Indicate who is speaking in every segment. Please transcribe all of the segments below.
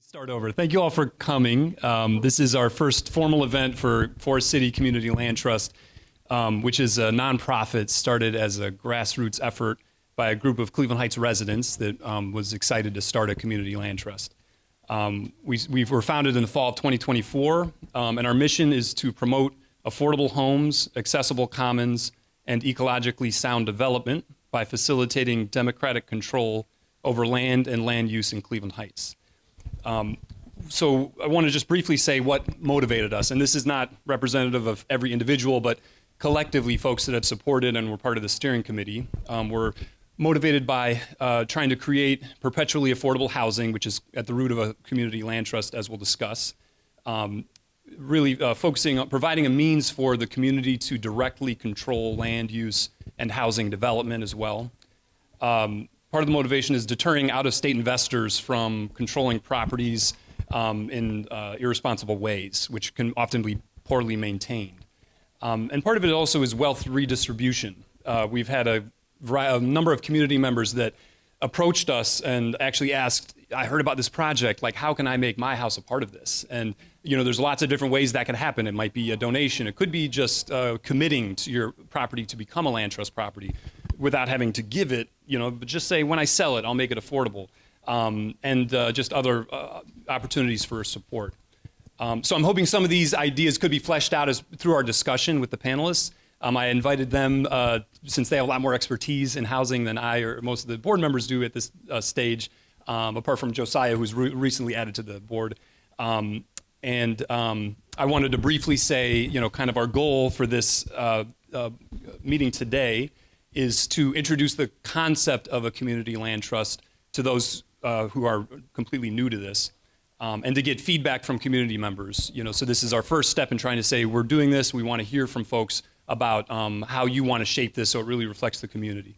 Speaker 1: Start over. Thank you all for coming. This is our first formal event for Forest City Community Land Trust, which is a nonprofit started as a grassroots effort by a group of Cleveland Heights residents that was excited to start a community land trust. We were founded in the fall of 2024, and our mission is to promote affordable homes, accessible commons, and ecologically sound development by facilitating democratic control over land and land use in Cleveland Heights. So I want to just briefly say what motivated us, and this is not representative of every individual, but collectively folks that have supported and were part of the steering committee were motivated by trying to create perpetually affordable housing, which is at the root of a community land trust, as we'll discuss. Really focusing on providing a means for the community to directly control land use and housing development as well. Part of the motivation is deterring out-of-state investors from controlling properties in irresponsible ways, which can often be poorly maintained. And part of it also is wealth redistribution. We've had a number of community members that approached us and actually asked, I heard about this project, like how can I make my house a part of this? And you know, there's lots of different ways that can happen. It might be a donation. It could be just committing to your property to become a land trust property without having to give it, you know, but just say, when I sell it, I'll make it affordable. And just other opportunities for support. So I'm hoping some of these ideas could be fleshed out through our discussion with the panelists. I invited them, since they have a lot more expertise in housing than I or most of the board members do at this stage, apart from Josiah, who's recently added to the board. I wanted to briefly say, you know, kind of our goal for this meeting today is to introduce the concept of a community land trust to those who are completely new to this, and to get feedback from community members. You know, so this is our first step in trying to say, we're doing this, we want to hear from folks about how you want to shape this so it really reflects the community.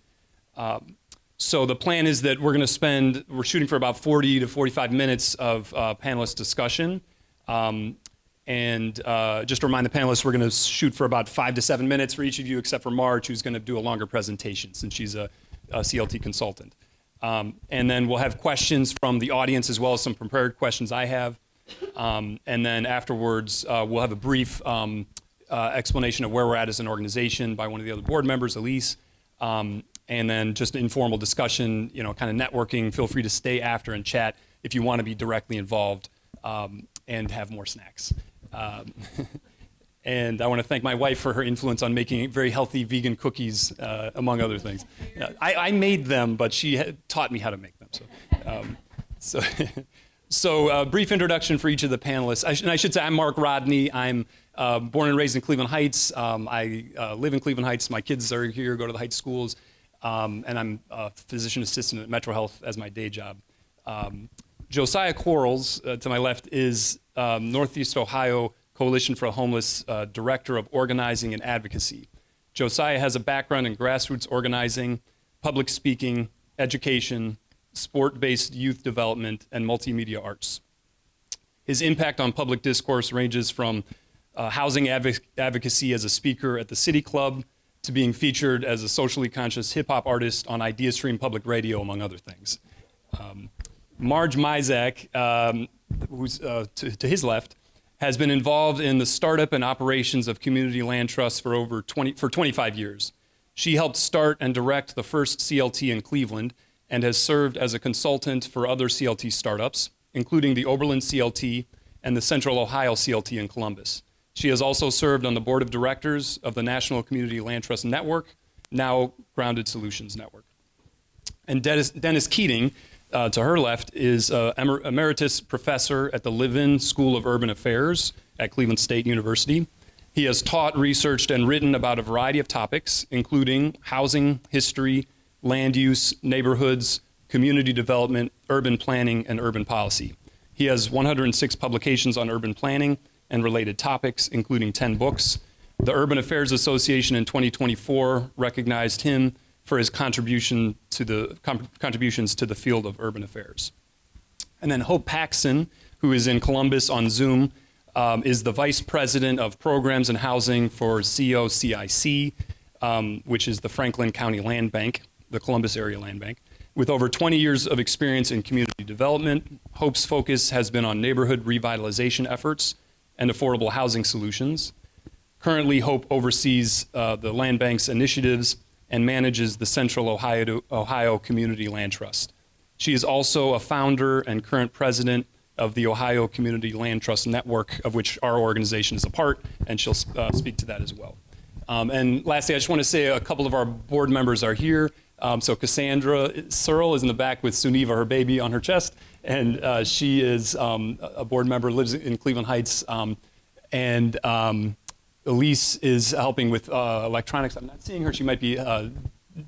Speaker 1: So the plan is that we're shooting for about 40 to 45 minutes of panelist discussion. Just to remind the panelists, we're going to shoot for about 5 to 7 minutes for each of you, except for Marge, who's going to do a longer presentation since she's a CLT consultant. And then we'll have questions from the audience as well as some prepared questions I have. And then afterwards, we'll have a brief explanation of where we're at as an organization by one of the other board members, Elise. And then just an informal discussion, you know, kind of networking. Feel free to stay after and chat if you want to be directly involved and have more snacks. And I want to thank my wife for her influence on making very healthy vegan cookies, among other things. I made them, but she taught me how to make them. So brief introduction for each of the panelists. I should say I'm Mark Rodney. I'm born and raised in Cleveland Heights. I live in Cleveland Heights. My kids are here, go to the Heights schools. And I'm a physician assistant at Metro Health as my day job. Josiah Quarles, to my left, is Northeast Ohio Coalition for the Homeless Director of Organizing and Advocacy. Josiah has a background in grassroots organizing, public speaking, education, sport-based youth development, and multimedia arts. His impact on public discourse ranges from housing advocacy as a speaker at the City Club to being featured as a socially conscious hip-hop artist on IdeaStream Public Radio, among other things. Marge Misak, who's to his left, has been involved in the startup and operations of community land trusts for 25 years. She helped start and direct the first CLT in Cleveland and has served as a consultant for other CLT startups, including the Oberlin CLT and the Central Ohio CLT in Columbus. She has also served on the board of directors of the National Community Land Trust Network, now Grounded Solutions Network. And Dennis Keating, to her left, is emeritus professor at the Levin School of Urban Affairs at Cleveland State University. He has taught, researched, and written about a variety of topics, including housing, history, land use, neighborhoods, community development, urban planning, and urban policy. He has 106 publications on urban planning and related topics, including 10 books. The Urban Affairs Association in 2024 recognized him for his contributions to the field of urban affairs. And then Hope Paxson, who is in Columbus on Zoom, is the Vice President of Programs and Housing for COCIC, which is the Franklin County Land Bank, the Columbus Area Land Bank. With over 20 years of experience in community development, Hope's focus has been on neighborhood revitalization efforts and affordable housing solutions. Currently, Hope oversees the Land Bank's initiatives and manages the Central Ohio Community Land Trust. She is also a founder and current president of the Ohio Community Land Trust Network, of which our organization is a part, and she'll speak to that as well. And lastly, I just want to say a couple of our board members are here. So Cassandra Searle is in the back with Suniva, her baby, on her chest, and she is a board member, lives in Cleveland Heights, and Elise is helping with electronics. I'm not seeing her. She might be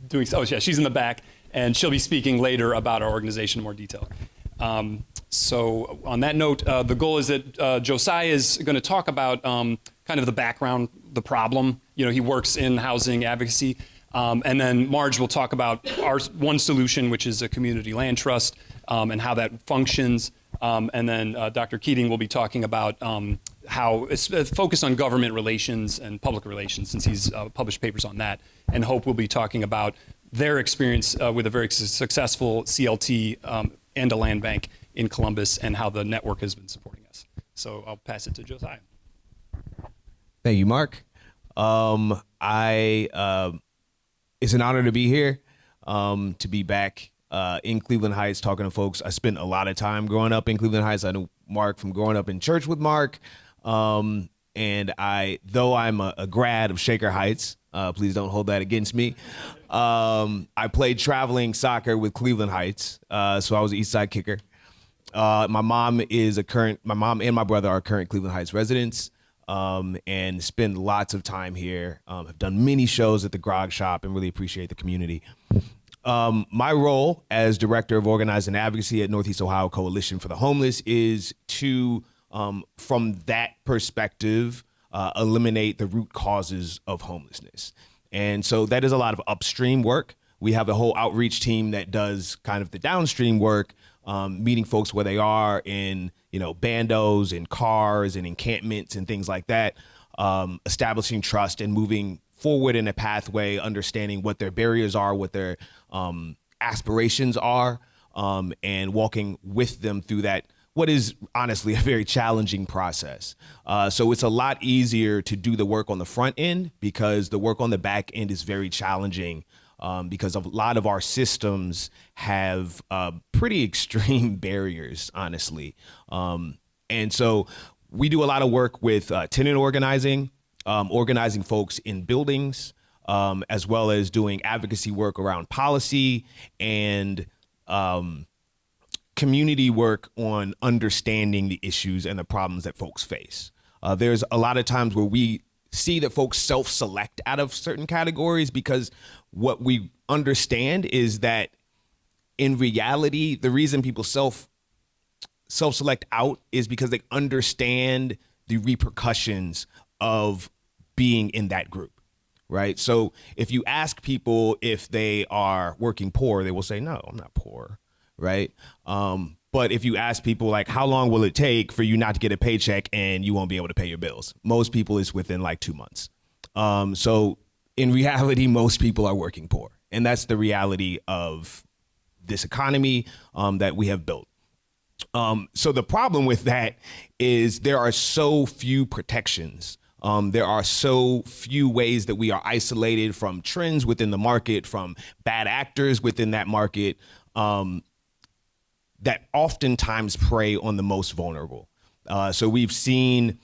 Speaker 1: doing, oh yeah, she's in the back, and she'll be speaking later about our organization in more detail. So on that note, the goal is that Josiah is going to talk about kind of the background, the problem. You know, he works in housing advocacy. And then Marge will talk about our one solution, which is a community land trust, and how that functions. And then Dr. Keating will be talking about how it's focused on government relations and public relations, since he's published papers on that. And Hope will be talking about their experience with a very successful CLT and a land bank in Columbus, and how the network has been supporting us. So I'll pass it to Josiah.
Speaker 2: Thank you, Mark. It's an honor to be here, to be back in Cleveland Heights talking to folks. I spent a lot of time growing up in Cleveland Heights. I know Mark from growing up in church with Mark. And though I'm a grad of Shaker Heights, please don't hold that against me. I played traveling soccer with Cleveland Heights, so I was an East Side kicker. My mom and my brother are current Cleveland Heights residents. And spend lots of time here. Have done many shows at the Grog Shop and really appreciate the community. My role as Director of Organizing Advocacy at Northeast Ohio Coalition for the Homeless is to, from that perspective, eliminate the root causes of homelessness. And so that is a lot of upstream work. We have a whole outreach team that does kind of the downstream work, meeting folks where they are in, bandos and cars and encampments and things like that, establishing trust and moving forward in a pathway, understanding what their barriers are, what their aspirations are, and walking with them through that, what is honestly a very challenging process. So it's a lot easier to do the work on the front end, because the work on the back end is very challenging. Because a lot of our systems have pretty extreme barriers, honestly. And so we do a lot of work with tenant organizing, organizing folks in buildings, as well as doing advocacy work around policy and community work on understanding the issues and the problems that folks face. There's a lot of times where we see that folks self-select out of certain categories, because what we understand is that in reality, the reason people self-select out is because they understand the repercussions of being in that group, right? So if you ask people if they are working poor, they will say, no, I'm not poor, right? But if you ask people, like, how long will it take for you not to get a paycheck and you won't be able to pay your bills? Most people, it's within like 2 months. So in reality, most people are working poor. And that's the reality of this economy that we have built. So the problem with that is there are so few protections. There are so few ways that we are isolated from trends within the market, from bad actors within that market, that oftentimes prey on the most vulnerable. So we've seen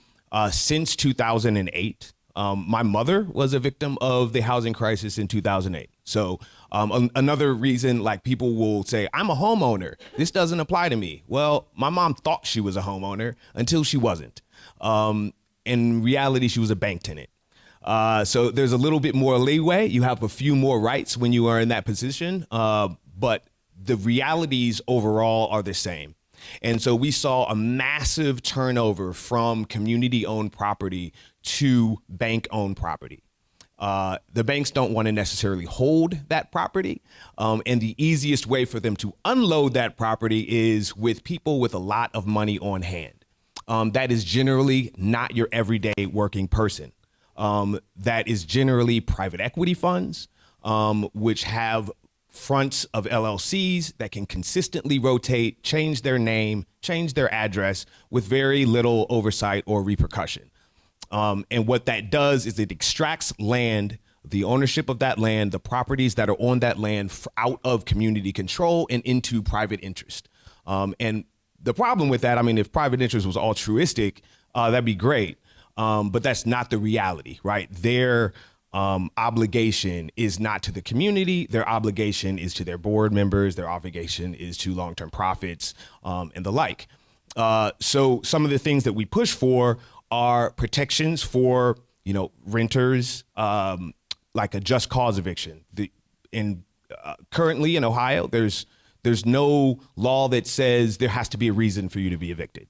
Speaker 2: since 2008, my mother was a victim of the housing crisis in 2008. So another reason, like, people will say, I'm a homeowner, this doesn't apply to me. Well, my mom thought she was a homeowner until she wasn't. In reality, she was a bank tenant. So there's a little bit more leeway. You have a few more rights when you are in that position, but the realities overall are the same. And so we saw a massive turnover from community-owned property to bank-owned property. The banks don't want to necessarily hold that property. And the easiest way for them to unload that property is with people with a lot of money on hand. That is generally not your everyday working person. That is generally private equity funds, which have fronts of LLCs that can consistently rotate, change their name, change their address with very little oversight or repercussion. And what that does is it extracts land, the ownership of that land, the properties that are on that land out of community control and into private interest. And the problem with that, I mean, if private interest was altruistic, that'd be great. But that's not the reality, right? Their obligation is not to the community. Their obligation is to their board members. Their obligation is to long-term profits and the like. So some of the things that we push for are protections for, renters, like a just cause eviction. Currently in Ohio, there's no law that says there has to be a reason for you to be evicted.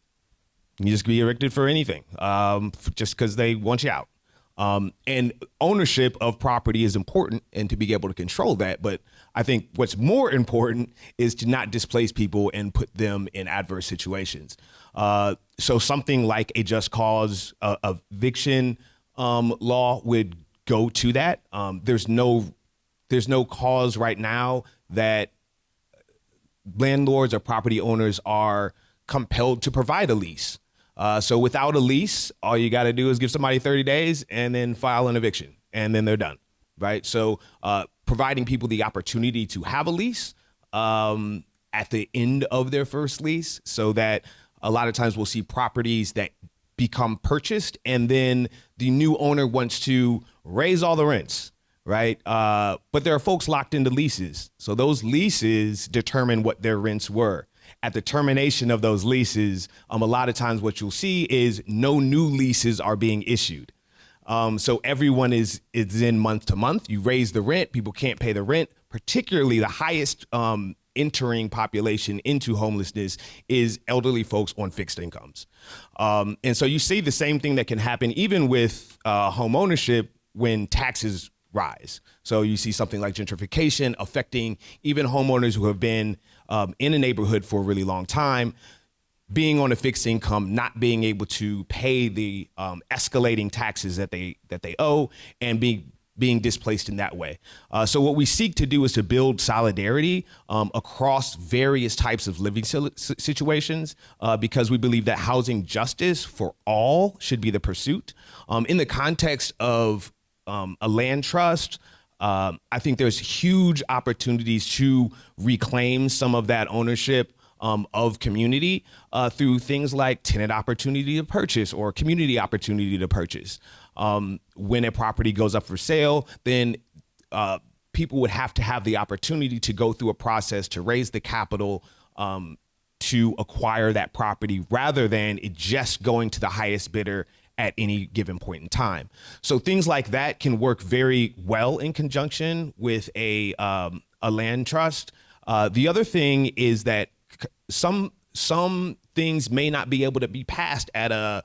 Speaker 2: You just be evicted for anything, just because they want you out. And ownership of property is important and to be able to control that. But I think what's more important is to not displace people and put them in adverse situations. So something like a just cause eviction law would go to that. There's no cause right now that landlords or property owners are compelled to provide a lease. So without a lease, all you got to do is give somebody 30 days and then file an eviction, and then they're done, right? So providing people the opportunity to have a lease at the end of their first lease, so that a lot of times we'll see properties that become purchased and then the new owner wants to raise all the rents, right? But there are folks locked into leases. So those leases determine what their rents were. At the termination of those leases, a lot of times what you'll see is no new leases are being issued. So everyone is in month to month. You raise the rent, people can't pay the rent, particularly the highest entering population into homelessness is elderly folks on fixed incomes. And so you see the same thing that can happen even with home ownership when taxes rise. So you see something like gentrification affecting even homeowners who have been in a neighborhood for a really long time, being on a fixed income, not being able to pay the escalating taxes that they owe, and being displaced in that way. So what we seek to do is to build solidarity across various types of living situations, because we believe that housing justice for all should be the pursuit. In the context of a land trust, I think there's huge opportunities to reclaim some of that ownership of community through things like tenant opportunity to purchase or community opportunity to purchase. When a property goes up for sale, then people would have to have the opportunity to go through a process to raise the capital to acquire that property, rather than it just going to the highest bidder at any given point in time. So things like that can work very well in conjunction with a land trust. The other thing is that some things may not be able to be passed at a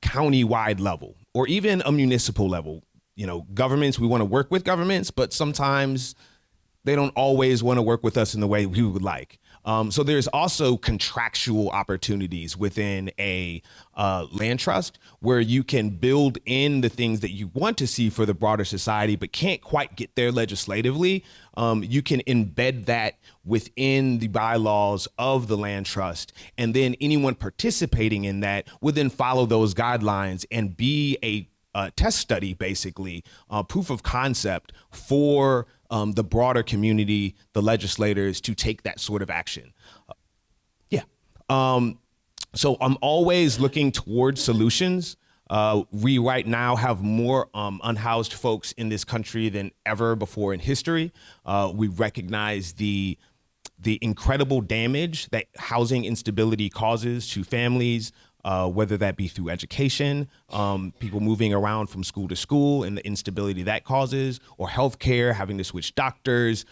Speaker 2: county-wide level or even a municipal level. Governments, we want to work with governments, but sometimes they don't always want to work with us in the way we would like. So there's also contractual opportunities within a land trust where you can build in the things that you want to see for the broader society, but can't quite get there legislatively. You can embed that within the bylaws of the land trust, and then anyone participating in that would then follow those guidelines and be a test study, basically, proof of concept for the broader community, the legislators, to take that sort of action. So I'm always looking towards solutions. We right now have more unhoused folks in this country than ever before in history. We recognize the incredible damage that housing instability causes to families, whether that be through education, people moving around from school to school and the instability that causes, or healthcare, having to switch doctors,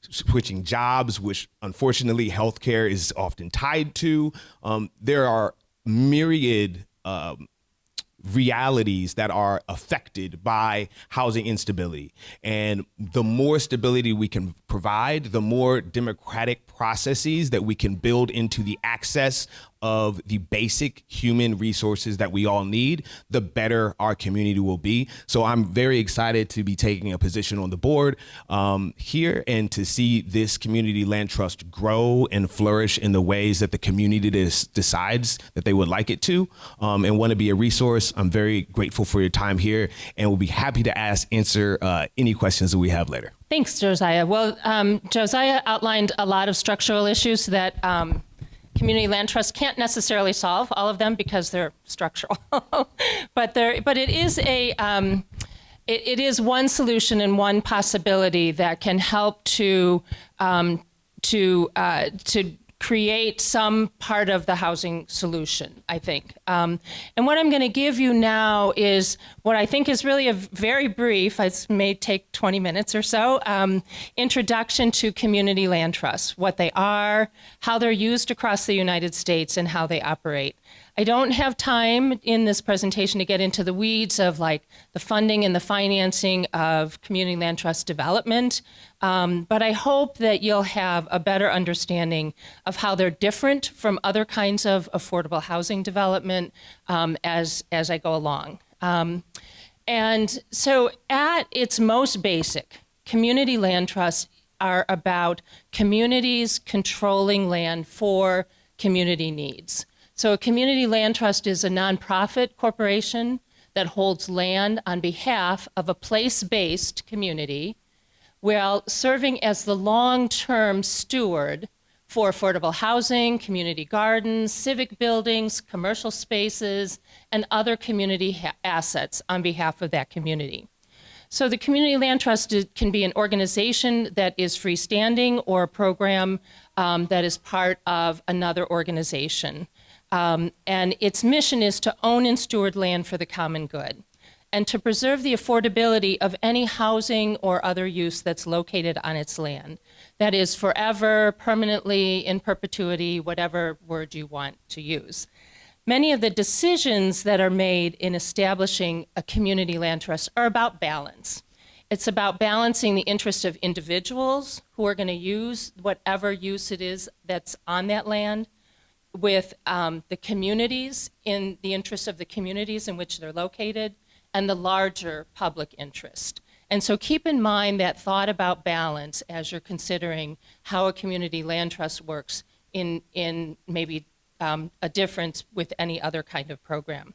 Speaker 2: switching jobs, which unfortunately healthcare is often tied to. There are myriad realities that are affected by housing instability. And the more stability we can provide, the more democratic processes that we can build into the access of the basic human resources that we all need, the better our community will be. So I'm very excited to be taking a position on the board here and to see this community land trust grow and flourish in the ways that the community decides that they would like it to, and want to be a resource. I'm very grateful for your time here, and we'll be happy to answer any questions that we have later.
Speaker 3: Thanks, Josiah. Well, Josiah outlined a lot of structural issues that community land trust can't necessarily solve, all of them, because they're structural. but it is it is one solution and one possibility that can help to create some part of the housing solution, I think. And what I'm going to give you now is what I think is really a very brief, it may take 20 minutes or so, introduction to community land trusts, what they are, how they're used across the United States, and how they operate. I don't have time in this presentation to get into the weeds of like the funding and the financing of community land trust development, but I hope that you'll have a better understanding of how they're different from other kinds of affordable housing development as I go along. And so at its most basic, community land trusts are about communities controlling land for community needs. So a community land trust is a nonprofit corporation that holds land on behalf of a place-based community while serving as the long-term steward for affordable housing, community gardens, civic buildings, commercial spaces, and other community assets on behalf of that community. So the community land trust can be an organization that is freestanding or a program that is part of another organization. And its mission is to own and steward land for the common good and to preserve the affordability of any housing or other use that's located on its land. That is forever, permanently, in perpetuity, whatever word you want to use. Many of the decisions that are made in establishing a community land trust are about balance. It's about balancing the interest of individuals who are going to use whatever use it is that's on that land with the communities, in the interest of the communities in which they're located, and the larger public interest. And so keep in mind that thought about balance as you're considering how a community land trust works in maybe a difference with any other kind of program.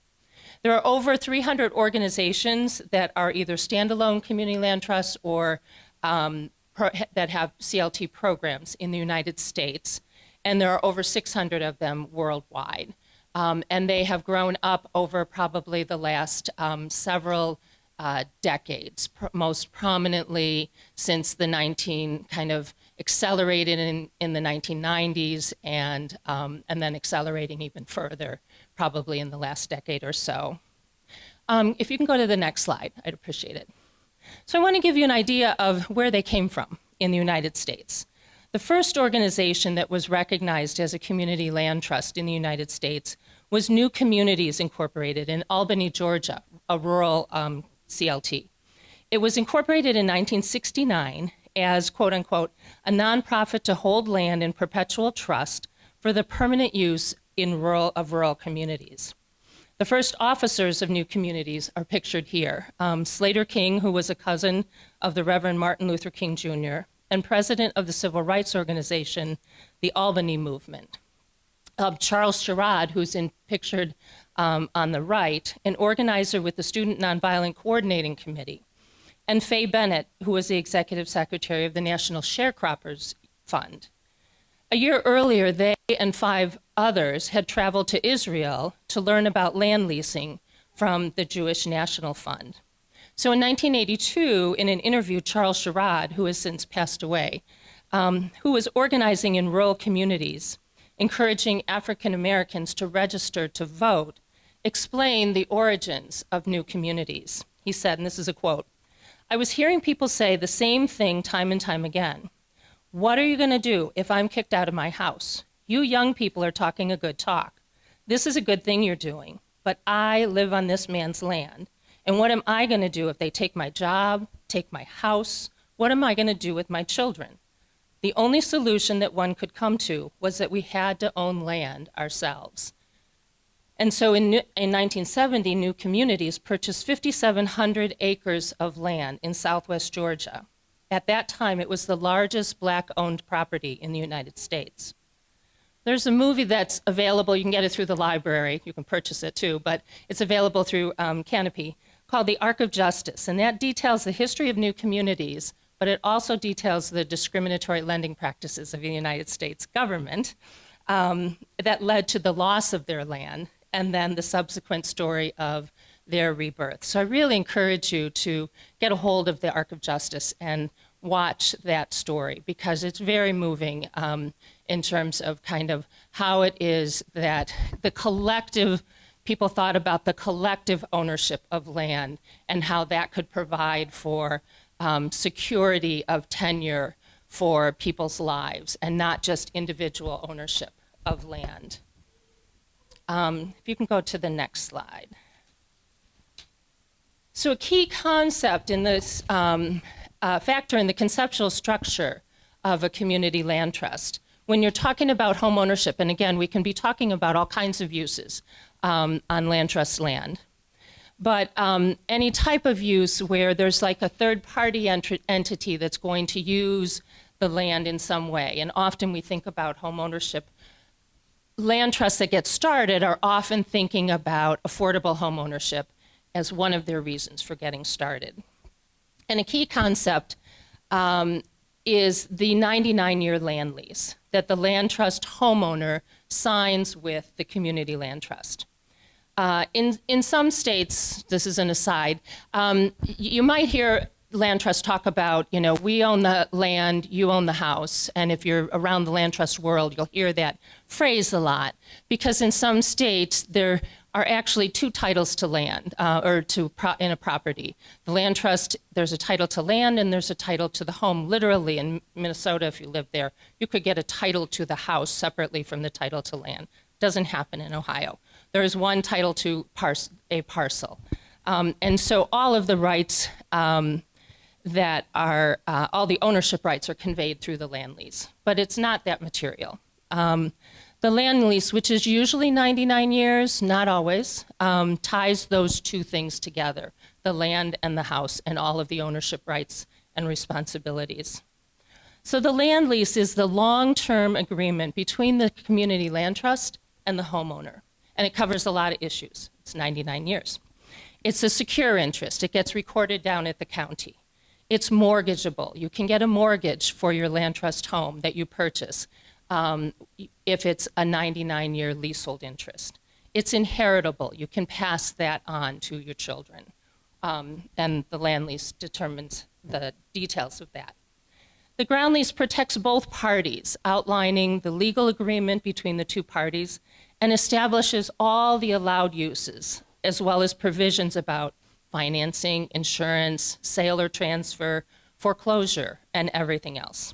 Speaker 3: There are over 300 organizations that are either standalone community land trusts or that have CLT programs in the United States. And there are over 600 of them worldwide. And they have grown up over probably the last several decades, most prominently since the kind of accelerated in the 1990s and then accelerating even further, probably in the last decade or so. If you can go to the next slide, I'd appreciate it. So I want to give you an idea of where they came from in the United States. The first organization that was recognized as a community land trust in the United States was New Communities Incorporated in Albany, Georgia, a rural CLT. It was incorporated in 1969 as, quote unquote, a nonprofit to hold land in perpetual trust for the permanent use in rural communities. The first officers of New Communities are pictured here. Slater King, who was a cousin of the Reverend Martin Luther King Jr., and president of the civil rights organization, the Albany Movement. Charles Sherrod, who's pictured on the right, an organizer with the Student Nonviolent Coordinating Committee, and Faye Bennett, who was the executive secretary of the National Sharecroppers Fund. A year earlier, they and 5 others had traveled to Israel to learn about land leasing from the Jewish National Fund. So in 1982, in an interview, Charles Sherrod, who has since passed away, who was organizing in rural communities, encouraging African Americans to register to vote, explained the origins of New Communities. He said, and this is a quote, "I was hearing people say the same thing time and time again. What are you going to do if I'm kicked out of my house? You young people are talking a good talk. This is a good thing you're doing, but I live on this man's land. And what am I going to do if they take my job, take my house? What am I going to do with my children? The only solution that one could come to was that we had to own land ourselves. And so in 1970, New Communities purchased 5,700 acres of land in southwest Georgia. At that time, it was the largest Black-owned property in the United States. There's a movie that's available. You can get it through the library. You can purchase it too, but it's available through Canopy, called The Arc of Justice. And that details the history of New Communities, but it also details the discriminatory lending practices of the United States government that led to the loss of their land and then the subsequent story of their rebirth. So I really encourage you to get a hold of The Arc of Justice and watch that story, because it's very moving in terms of kind of how it is that the collective, people thought about the collective ownership of land and how that could provide for security of tenure for people's lives and not just individual ownership of land. If you can go to the next slide. So a key concept in this factor in the conceptual structure of a community land trust, when you're talking about home ownership, and again, we can be talking about all kinds of uses on land trust land, but any type of use where there's like a third-party entity that's going to use the land in some way, and often we think about home ownership. Land trusts that get started are often thinking about affordable home ownership as one of their reasons for getting started. And a key concept is the 99-year land lease that the land trust homeowner signs with the community land trust. In some states, this is an aside, you might hear land trusts talk about, you know, we own the land, you own the house. And if you're around the land trust world, you'll hear that phrase a lot, because in some states there are actually two titles to land in a property. The land trust, there's a title to land and there's a title to the home. Literally in Minnesota, if you live there, you could get a title to the house separately from the title to land. Doesn't happen in Ohio. There is one title to a parcel. And so all of the rights that are, all the ownership rights are conveyed through the land lease, but it's not that material. The land lease, which is usually 99 years, not always, ties those two things together, the land and the house and all of the ownership rights and responsibilities. So the land lease is the long-term agreement between the community land trust and the homeowner, and it covers a lot of issues. It's 99 years. It's a secure interest. It gets recorded down at the county. It's mortgageable. You can get a mortgage for your land trust home that you purchase if it's a 99-year leasehold interest. It's inheritable. You can pass that on to your children. And the land lease determines the details of that. The ground lease protects both parties, outlining the legal agreement between the two parties and establishes all the allowed uses, as well as provisions about financing, insurance, sale or transfer, foreclosure, and everything else.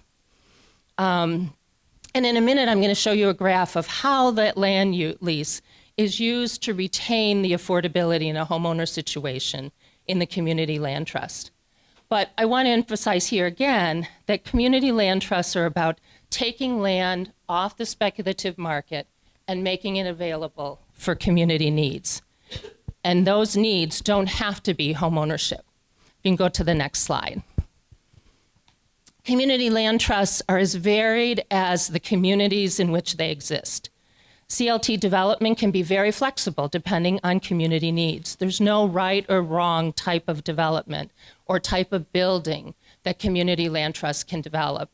Speaker 3: And in a minute, I'm going to show you a graph of how that land lease is used to retain the affordability in a homeowner situation in the community land trust. But I want to emphasize here again that community land trusts are about taking land off the speculative market and making it available for community needs. And those needs don't have to be home ownership. You can go to the next slide. Community land trusts are as varied as the communities in which they exist. CLT development can be very flexible depending on community needs. There's no right or wrong type of development or type of building that community land trusts can develop.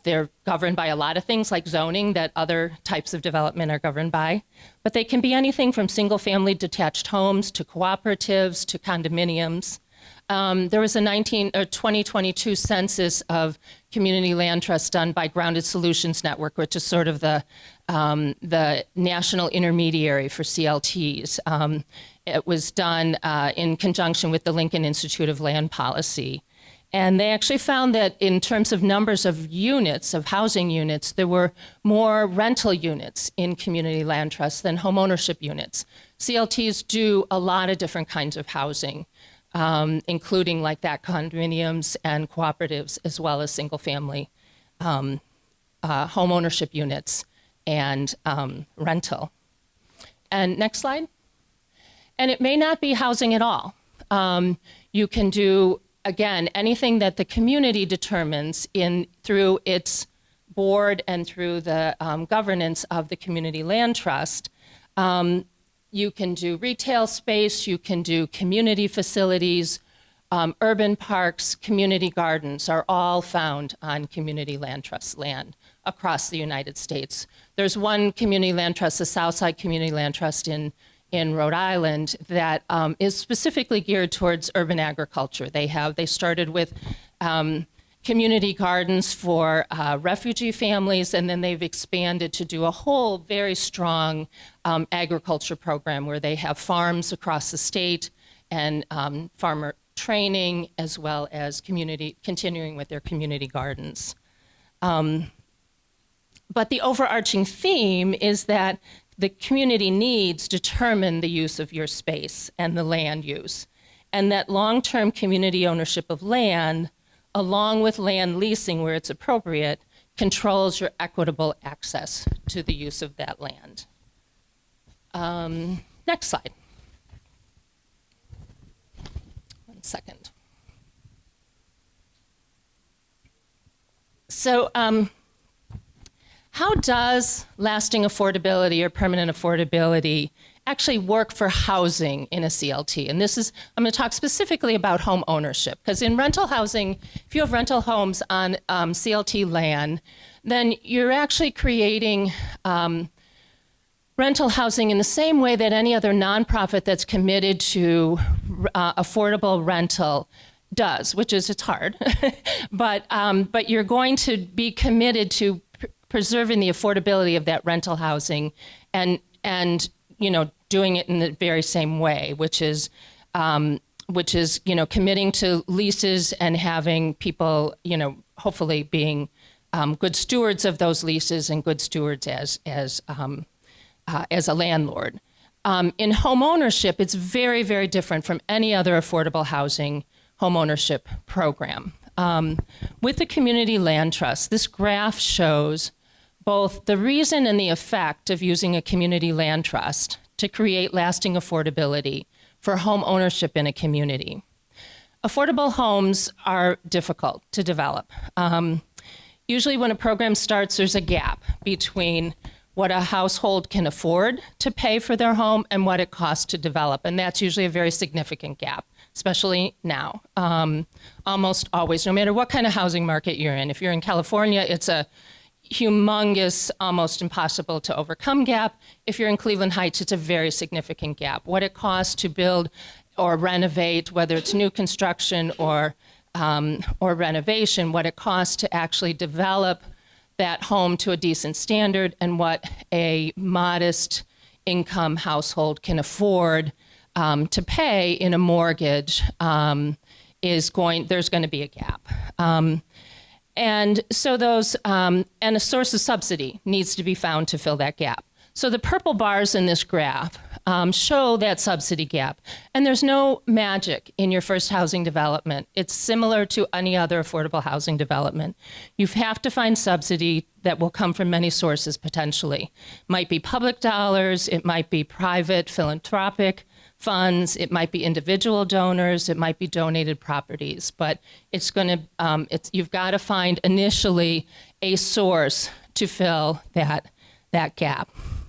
Speaker 3: They're governed by a lot of things like zoning that other types of development are governed by, but they can be anything from single-family detached homes to cooperatives to condominiums. There was a 2022 census of community land trusts done by Grounded Solutions Network, which is sort of the national intermediary for CLTs. It was done in conjunction with the Lincoln Institute of Land Policy. And they actually found that in terms of numbers of units, of housing units, there were more rental units in community land trusts than home ownership units. CLTs do a lot of different kinds of housing. including like that condominiums and cooperatives, as well as single-family home ownership units and rental. And next slide. And it may not be housing at all. You can do, again, anything that the community determines through its board and through the governance of the community land trust. You can do retail space, you can do community facilities, urban parks, community gardens are all found on community land trust land across the United States. There's one community land trust, the Southside Community Land Trust in Rhode Island, that is specifically geared towards urban agriculture. They started with community gardens for refugee families, and then they've expanded to do a whole very strong agriculture program where they have farms across the state and farmer training, as well as continuing with their community gardens. But the overarching theme is that the community needs determine the use of your space and the land use, and that long-term community ownership of land, along with land leasing where it's appropriate, controls your equitable access to the use of that land. Next slide. One second. So how does lasting affordability or permanent affordability actually work for housing in a CLT? And I'm going to talk specifically about home ownership, because in rental housing, if you have rental homes on CLT land, then you're actually creating rental housing in the same way that any other nonprofit that's committed to affordable rental does, which is, it's hard, but you're going to be committed to preserving the affordability of that rental housing and doing it in the very same way, which is committing to leases and having people hopefully being good stewards of those leases and good stewards as a landlord. In home ownership, it's very, very different from any other affordable housing home ownership program. With the community land trust, this graph shows both the reason and the effect of using a community land trust to create lasting affordability for home ownership in a community. Affordable homes are difficult to develop. Usually when a program starts, there's a gap between what a household can afford to pay for their home and what it costs to develop. And that's usually a very significant gap, especially now. Almost always, no matter what kind of housing market you're in. If you're in California, it's a humongous, almost impossible to overcome gap. If you're in Cleveland Heights, it's a very significant gap. What it costs to build or renovate, whether it's new construction or renovation, what it costs to actually develop that home to a decent standard, and what a modest income household can afford to pay in a mortgage there's going to be a gap. And so and a source of subsidy needs to be found to fill that gap. So the purple bars in this graph show that subsidy gap. And there's no magic in your first housing development. It's similar to any other affordable housing development. You have to find subsidy that will come from many sources potentially. Might be public dollars, it might be private philanthropic funds, it might be individual donors, it might be donated properties, but you've got to find initially a source to fill that gap.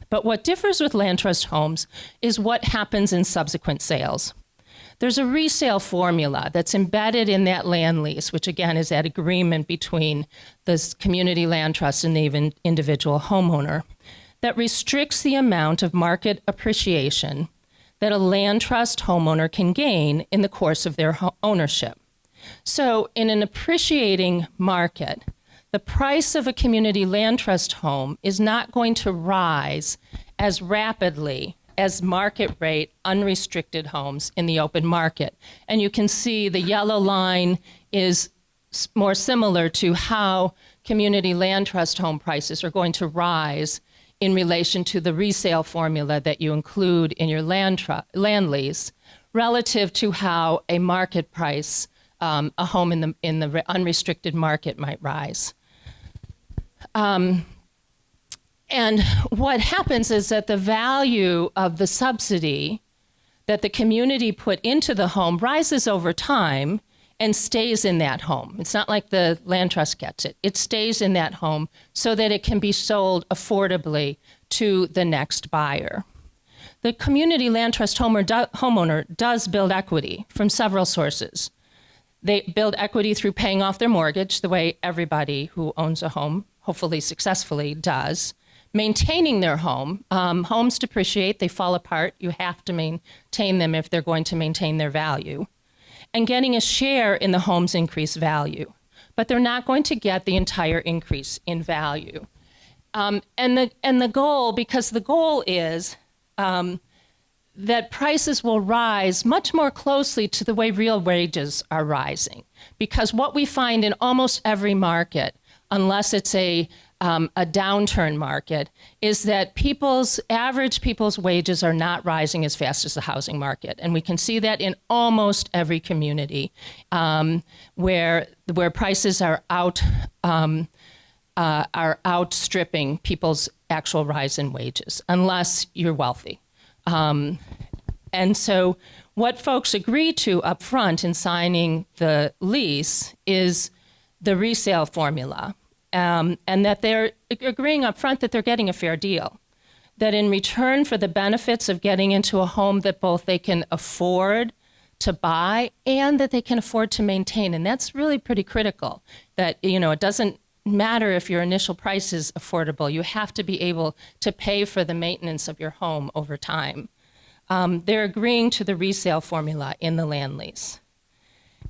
Speaker 3: But what differs with land trust homes is what happens in subsequent sales. There's a resale formula that's embedded in that land lease, which again is that agreement between this community land trust and the individual homeowner, that restricts the amount of market appreciation that a land trust homeowner can gain in the course of their ownership. So in an appreciating market, the price of a community land trust home is not going to rise as rapidly as market rate unrestricted homes in the open market. And you can see the yellow line is more similar to how community land trust home prices are going to rise in relation to the resale formula that you include in your land lease, relative to how a market price, a home in the unrestricted market might rise. And what happens is that the value of the subsidy that the community put into the home rises over time and stays in that home. It's not like the land trust gets it. It stays in that home so that it can be sold affordably to the next buyer. The community land trust homeowner does build equity from several sources. They build equity through paying off their mortgage, the way everybody who owns a home, hopefully successfully, does. Maintaining their home. Homes depreciate, they fall apart. You have to maintain them if they're going to maintain their value. And getting a share in the home's increased value. But they're not going to get the entire increase in value. And the goal, because the goal is that prices will rise much more closely to the way real wages are rising. Because what we find in almost every market, unless it's a downturn market, is that average people's wages are not rising as fast as the housing market. And we can see that in almost every community where prices are outstripping people's actual rise in wages, unless you're wealthy. And so what folks agree to up front in signing the lease is the resale formula. And that they're agreeing up front that they're getting a fair deal. That in return for the benefits of getting into a home that both they can afford to buy and that they can afford to maintain. And that's really pretty critical. That, it doesn't matter if your initial price is affordable. You have to be able to pay for the maintenance of your home over time. They're agreeing to the resale formula in the land lease.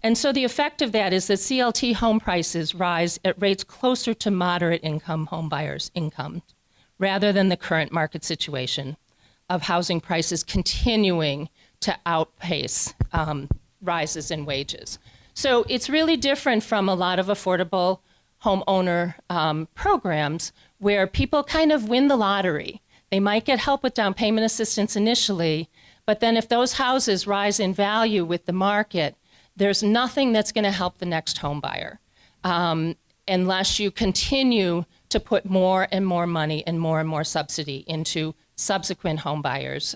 Speaker 3: And so the effect of that is that CLT home prices rise at rates closer to moderate income home buyers' income, rather than the current market situation of housing prices continuing to outpace rises in wages. So it's really different from a lot of affordable homeowner programs where people kind of win the lottery. They might get help with down payment assistance initially, but then if those houses rise in value with the market, there's nothing that's going to help the next home buyer unless you continue to put more and more money and more subsidy into subsequent home buyers'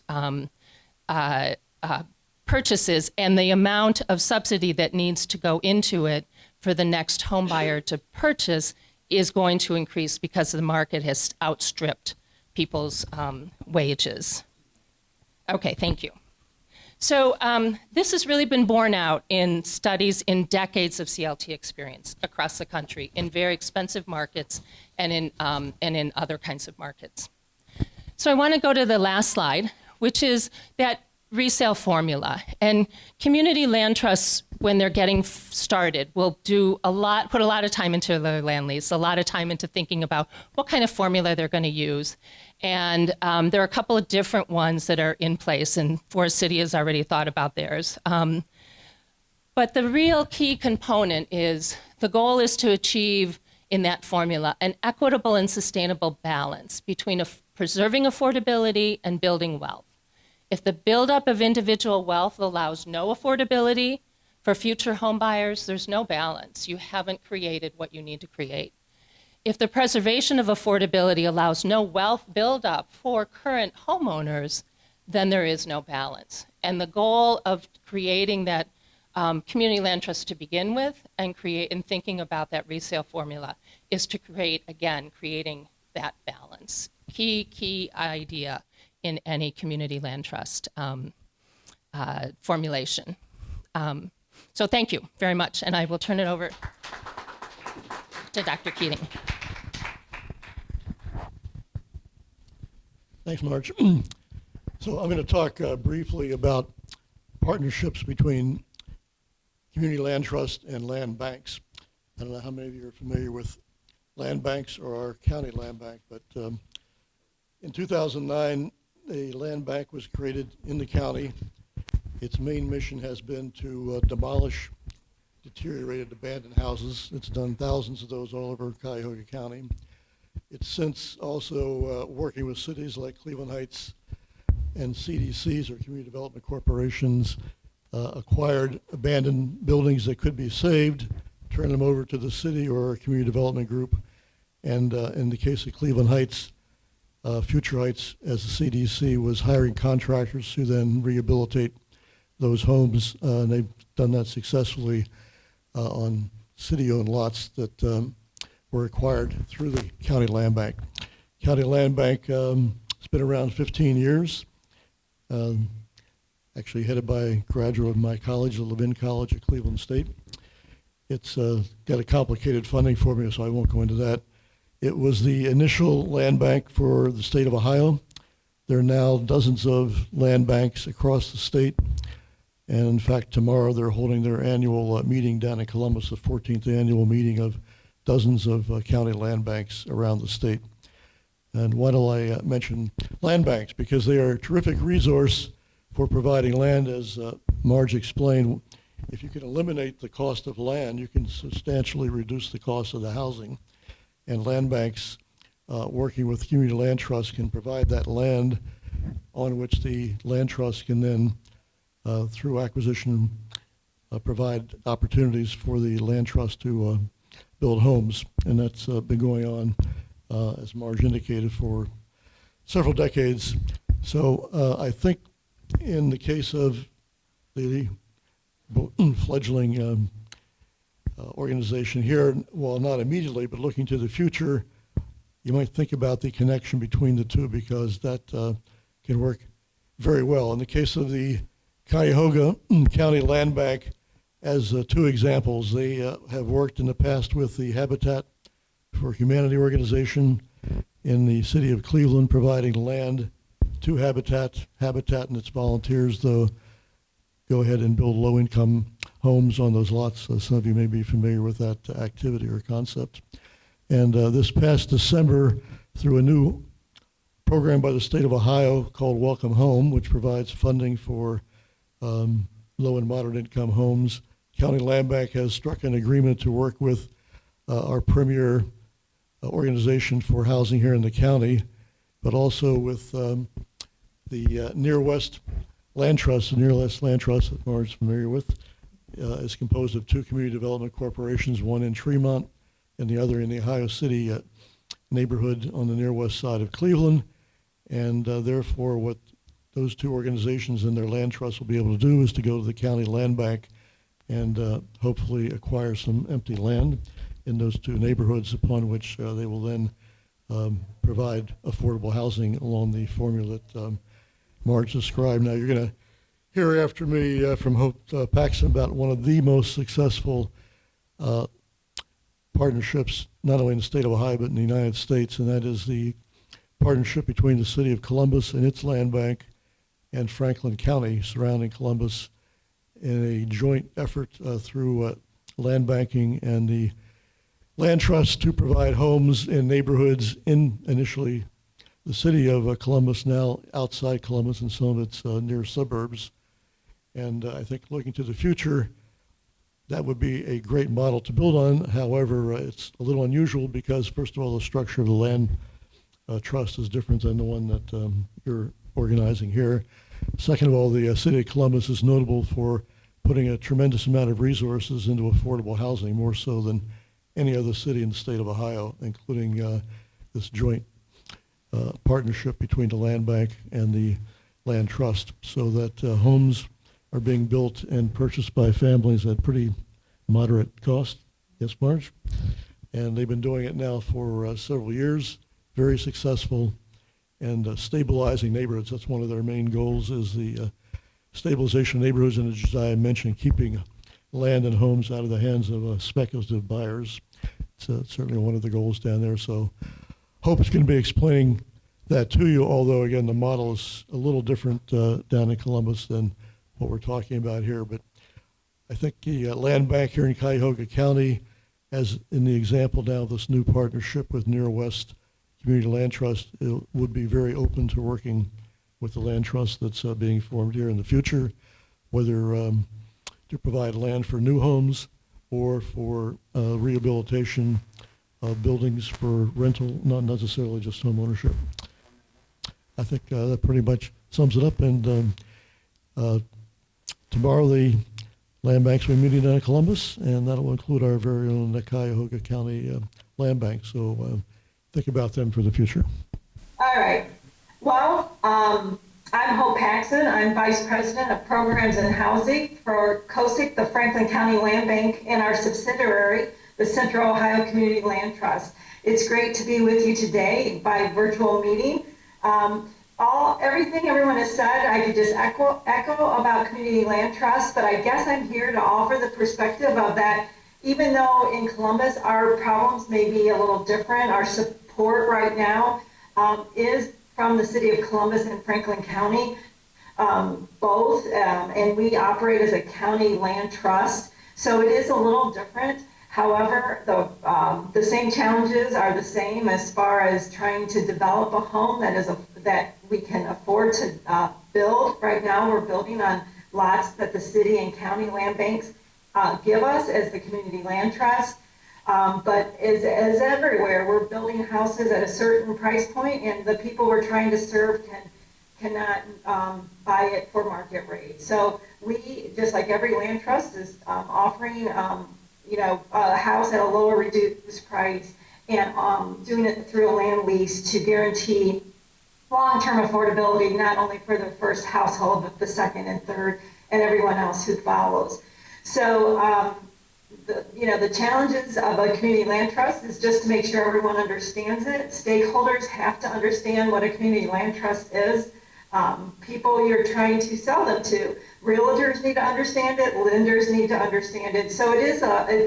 Speaker 3: purchases, and the amount of subsidy that needs to go into it for the next home buyer to purchase is going to increase because the market has outstripped people's wages. Okay, thank you. So this has really been borne out in studies in decades of CLT experience across the country in very expensive markets and in other kinds of markets. So I want to go to the last slide, which is that resale formula. And community land trusts, when they're getting started, will put a lot of time into their land lease, a lot of time into thinking about what kind of formula they're going to use. And there are a couple of different ones that are in place, and Forest City has already thought about theirs. But the real key component is the goal is to achieve in that formula an equitable and sustainable balance between preserving affordability and building wealth. If the buildup of individual wealth allows no affordability for future home buyers, there's no balance. You haven't created what you need to create. If the preservation of affordability allows no wealth buildup for current homeowners, then there is no balance. And the goal of creating that community land trust to begin with and thinking about that resale formula is to creating that balance. Key idea in any community land trust formulation. So thank you very much, and I will turn it over to Dr. Keating.
Speaker 4: Thanks, Marge. So I'm going to talk briefly about partnerships between community land trust and land banks. I don't know how many of you are familiar with land banks or our county land bank, but in 2009, a land bank was created in the county. Its main mission has been to demolish deteriorated abandoned houses. It's done thousands of those all over Cuyahoga County. It's since also working with cities like Cleveland Heights and CDCs, or Community Development Corporations, acquired abandoned buildings that could be saved, turn them over to the city or a community development group. And in the case of Cleveland Heights, Future Heights, as the CDC, was hiring contractors to then rehabilitate those homes. And they've done that successfully on city-owned lots that were acquired through the county land bank. County land bank has been around 15 years. Actually headed by a graduate of my college, the Levin College at Cleveland State. It's got a complicated funding formula, so I won't go into that. It was the initial land bank for the state of Ohio. There are now dozens of land banks across the state. And in fact, tomorrow they're holding their annual meeting down in Columbus, the 14th annual meeting of dozens of county land banks around the state. And why don't I mention land banks? Because they are a terrific resource for providing land. As Marge explained, if you can eliminate the cost of land, you can substantially reduce the cost of the housing. And land banks, working with community land trusts, can provide that land on which the land trust can then, through acquisition, provide opportunities for the land trust to build homes. And that's been going on, as Marge indicated, for several decades. So I think in the case of the fledgling organization here, well, not immediately, but looking to the future, you might think about the connection between the two, because that can work very well. In the case of the Cuyahoga County Land Bank, as two examples, they have worked in the past with the Habitat for Humanity organization in the city of Cleveland, providing land to Habitat. Habitat and its volunteers, though, go ahead and build low-income homes on those lots. Some of you may be familiar with that activity or concept. And this past December, through a new program by the state of Ohio called Welcome Home, which provides funding for low and moderate income homes, County Land Bank has struck an agreement to work with our premier organization for housing here in the county, but also with the Near West Land Trust. The Near West Land Trust that Marge is familiar with is composed of two community development corporations, one in Tremont and the other in the Ohio City neighborhood on the near west side of Cleveland. And therefore, what those two organizations and their land trust will be able to do is to go to the county land bank and hopefully acquire some empty land in those two neighborhoods, upon which they will then provide affordable housing along the formula that Marge described. Now, you're going to hear after me from Hope Paxson about one of the most successful partnerships, not only in the state of Ohio, but in the United States, and that is the partnership between the city of Columbus and its land bank and Franklin County surrounding Columbus in a joint effort through land banking and the land trust to provide homes in neighborhoods in initially the city of Columbus, now outside Columbus and some of its near suburbs. And I think looking to the future, that would be a great model to build on. However, it's a little unusual because, first of all, the structure of the land trust is different than the one that you're organizing here. Second of all, the city of Columbus is notable for putting a tremendous amount of resources into affordable housing, more so than any other city in the state of Ohio, including this joint partnership between the land bank and the land trust, so that homes are being built and purchased by families at pretty moderate cost. Yes, Marge? And they've been doing it now for several years, very successful, and stabilizing neighborhoods. That's one of their main goals, is the stabilization of neighborhoods, and as Josiah mentioned, keeping land and homes out of the hands of speculative buyers. It's certainly one of the goals down there. So Hope is going to be explaining that to you, although, again, the model is a little different down in Columbus than what we're talking about here. But I think the land bank here in Cuyahoga County, as in the example now of this new partnership with Near West Community Land Trust, it would be very open to working with the land trust that's being formed here in the future, whether to provide land for new homes or for rehabilitation of buildings for rental, not necessarily just home ownership. I think that pretty much sums it up. And to borrow the land banks we're meeting down in Columbus, and that will include our very own Cuyahoga County land bank. So think about them for the future.
Speaker 5: All right. Well, I'm Hope Paxson. I'm Vice President of Programs and Housing for COCIC, the Franklin County Land Bank, and our subsidiary, the Central Ohio Community Land Trust. It's great to be with you today by virtual meeting. Everything everyone has said, I could just echo about Community Land Trust, but I guess I'm here to offer the perspective of that. Even though in Columbus our problems may be a little different, our support right now is from the city of Columbus and Franklin County, both, and we operate as a county land trust, so it is a little different. However, the same challenges are the same as far as trying to develop a home that we can afford to build. Right now, we're building on lots that the city and county land banks give us as the community land trust. But as everywhere, we're building houses at a certain price point, and the people we're trying to serve cannot buy it for market rate. So we, just like every land trust, is offering a house at a lower reduced price, and doing it through a land lease to guarantee long-term affordability, not only for the first household, but the second and third, and everyone else who follows. So, the challenges of a community land trust is just to make sure everyone understands it. Stakeholders have to understand what a community land trust is. People you're trying to sell them to, realtors need to understand it, lenders need to understand it. So it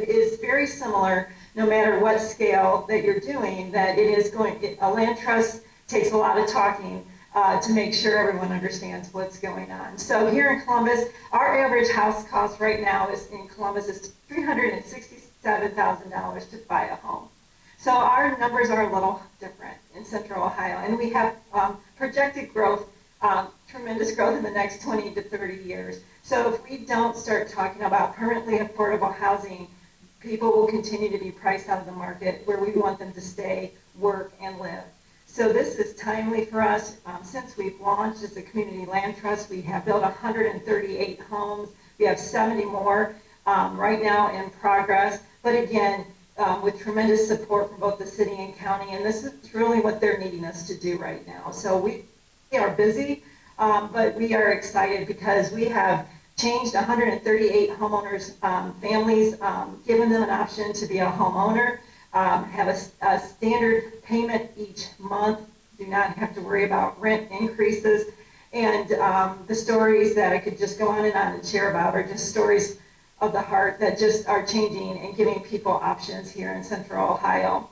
Speaker 5: is very similar, no matter what scale that you're doing, that a land trust takes a lot of talking to make sure everyone understands what's going on. So here in Columbus, our average house cost right now is $367,000 to buy a home. So our numbers are a little different in Central Ohio, and we have projected growth, tremendous growth in the next 20 to 30 years. So if we don't start talking about permanently affordable housing, people will continue to be priced out of the market where we want them to stay, work, and live. So this is timely for us. Since we've launched as a community land trust, we have built 138 homes. We have 70 more right now in progress. But again, with tremendous support from both the city and county, and this is really what they're needing us to do right now. So we are busy, but we are excited because we have changed 138 homeowners, families, given them an option to be a homeowner. Have a standard payment each month, do not have to worry about rent increases. And the stories that I could just go on and share about are just stories of the heart that just are changing and giving people options here in Central Ohio.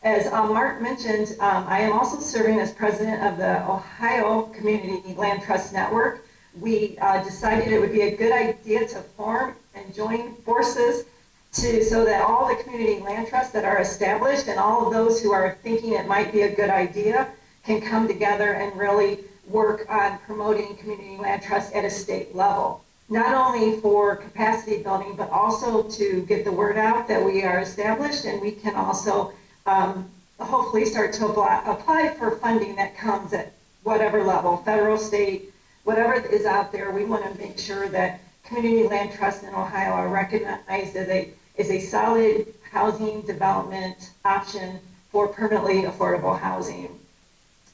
Speaker 5: As Mark mentioned, I am also serving as president of the Ohio Community Land Trust Network. We decided it would be a good idea to form and join forces so that all the community land trusts that are established and all of those who are thinking it might be a good idea can come together and really work on promoting community land trusts at a state level. Not only for capacity building, but also to get the word out that we are established, and we can also hopefully start to apply for funding that comes at whatever level, federal, state, whatever is out there. We want to make sure that community land trusts in Ohio are recognized as a solid housing development option for permanently affordable housing.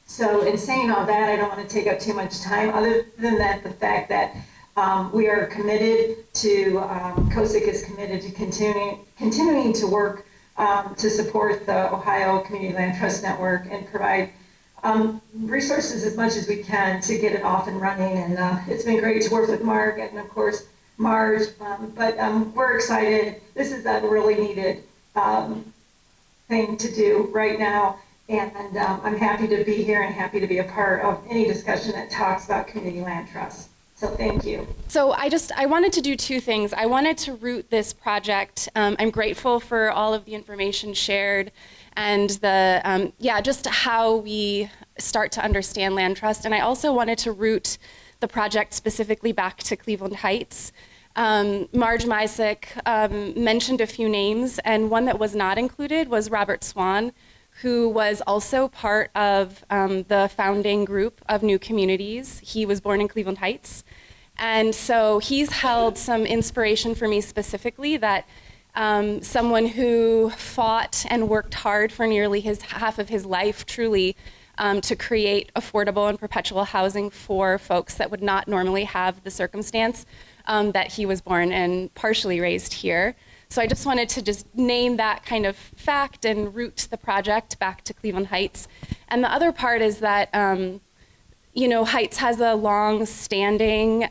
Speaker 5: So in saying all that, I don't want to take up too much time, other than that, the fact that we are committed to, COCIC is committed to continuing to work to support the Ohio Community Land Trust Network and provide resources as much as we can to get it off and running. And it's been great to work with Mark and of course Marge, but we're excited. This is a really needed thing to do right now. And I'm happy to be here and happy to be a part of any discussion that talks about community land trusts. So thank you.
Speaker 6: So I wanted to do two things. I wanted to root this project. I'm grateful for all of the information shared and just how we start to understand land trust. And I also wanted to root the project specifically back to Cleveland Heights. Marge Misak mentioned a few names, and one that was not included was Robert Swan, who was also part of the founding group of New Communities. He was born in Cleveland Heights. And so he's held some inspiration for me specifically, that someone who fought and worked hard for nearly half of his life, truly, to create affordable and perpetual housing for folks that would not normally have the circumstance that he was born and partially raised here. So I just wanted to just name that kind of fact and root the project back to Cleveland Heights. And the other part is that, Heights has a long-standing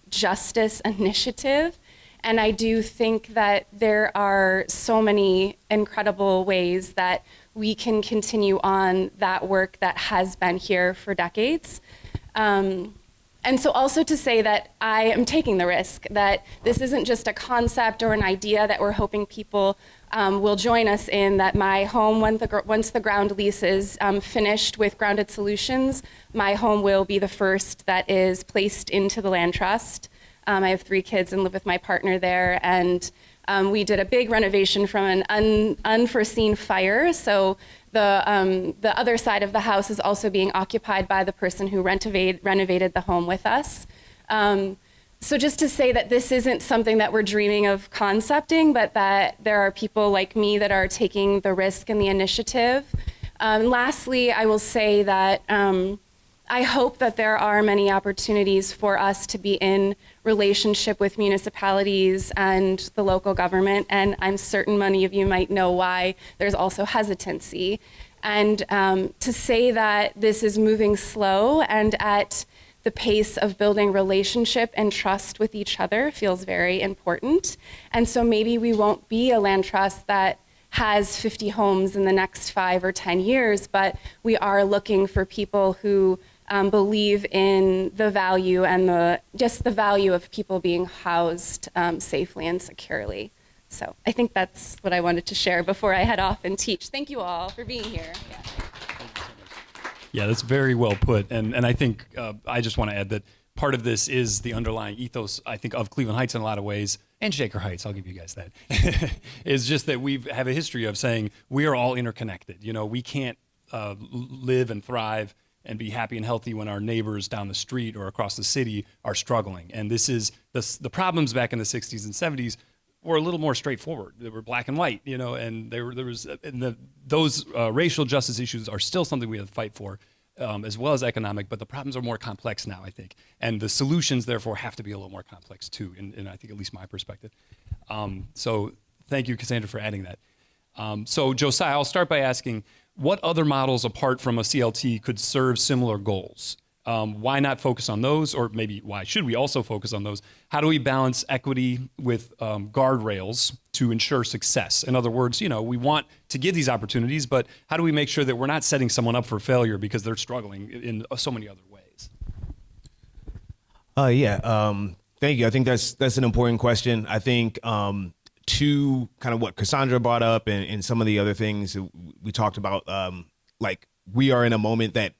Speaker 6: justice initiative. And I do think that there are so many incredible ways that we can continue on that work that has been here for decades. And so also to say that I am taking the risk, that this isn't just a concept or an idea that we're hoping people will join us in, that my home, once the ground lease is finished with Grounded Solutions, my home will be the first that is placed into the land trust. I have 3 kids and live with my partner there, and we did a big renovation from an unforeseen fire. So the other side of the house is also being occupied by the person who renovated the home with us. So just to say that this isn't something that we're dreaming of concepting, but that there are people like me that are taking the risk and the initiative. Lastly, I will say that I hope that there are many opportunities for us to be in relationship with municipalities and the local government, and I'm certain many of you might know why there's also hesitancy. And to say that this is moving slow and at the pace of building relationship and trust with each other feels very important. And so maybe we won't be a land trust that has 50 homes in the next 5 or 10 years, but we are looking for people who believe in the value and the value of people being housed safely and securely. So I think that's what I wanted to share before I head off and teach. Thank you all for being here. Yeah.
Speaker 1: Yeah, that's very well put. And I think I just want to add that part of this is the underlying ethos, I think, of Cleveland Heights in a lot of ways, and Shaker Heights, I'll give you guys that, is just that we have a history of saying we are all interconnected. We can't live and thrive and be happy and healthy when our neighbors down the street or across the city are struggling. And this is the problems back in the 60s and 70s were a little more straightforward. They were black and white, and those racial justice issues are still something we have to fight for, as well as economic, but the problems are more complex now, I think. And the solutions, therefore, have to be a little more complex, too, in I think at least my perspective. So thank you, Cassandra, for adding that. So Josiah, I'll start by asking, what other models apart from a CLT could serve similar goals? Why not focus on those? Or maybe why should we also focus on those? How do we balance equity with guardrails to ensure success? In other words, we want to give these opportunities, but how do we make sure that we're not setting someone up for failure because they're struggling in so many other ways?
Speaker 2: Thank you. I think that's an important question. I think to kind of what Cassandra brought up and some of the other things that we talked about, we are in a moment that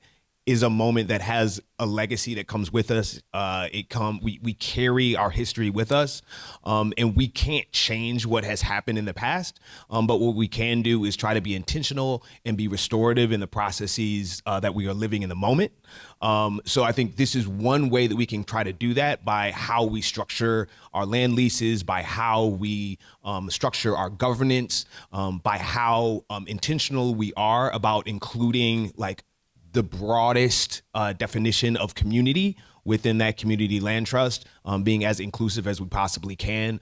Speaker 2: is a moment that has a legacy that comes with us. We carry our history with us, and we can't change what has happened in the past. But what we can do is try to be intentional and be restorative in the processes that we are living in the moment. So I think this is one way that we can try to do that, by how we structure our land leases, by how we structure our governance, by how intentional we are about including the broadest definition of community within that community land trust, being as inclusive as we possibly can,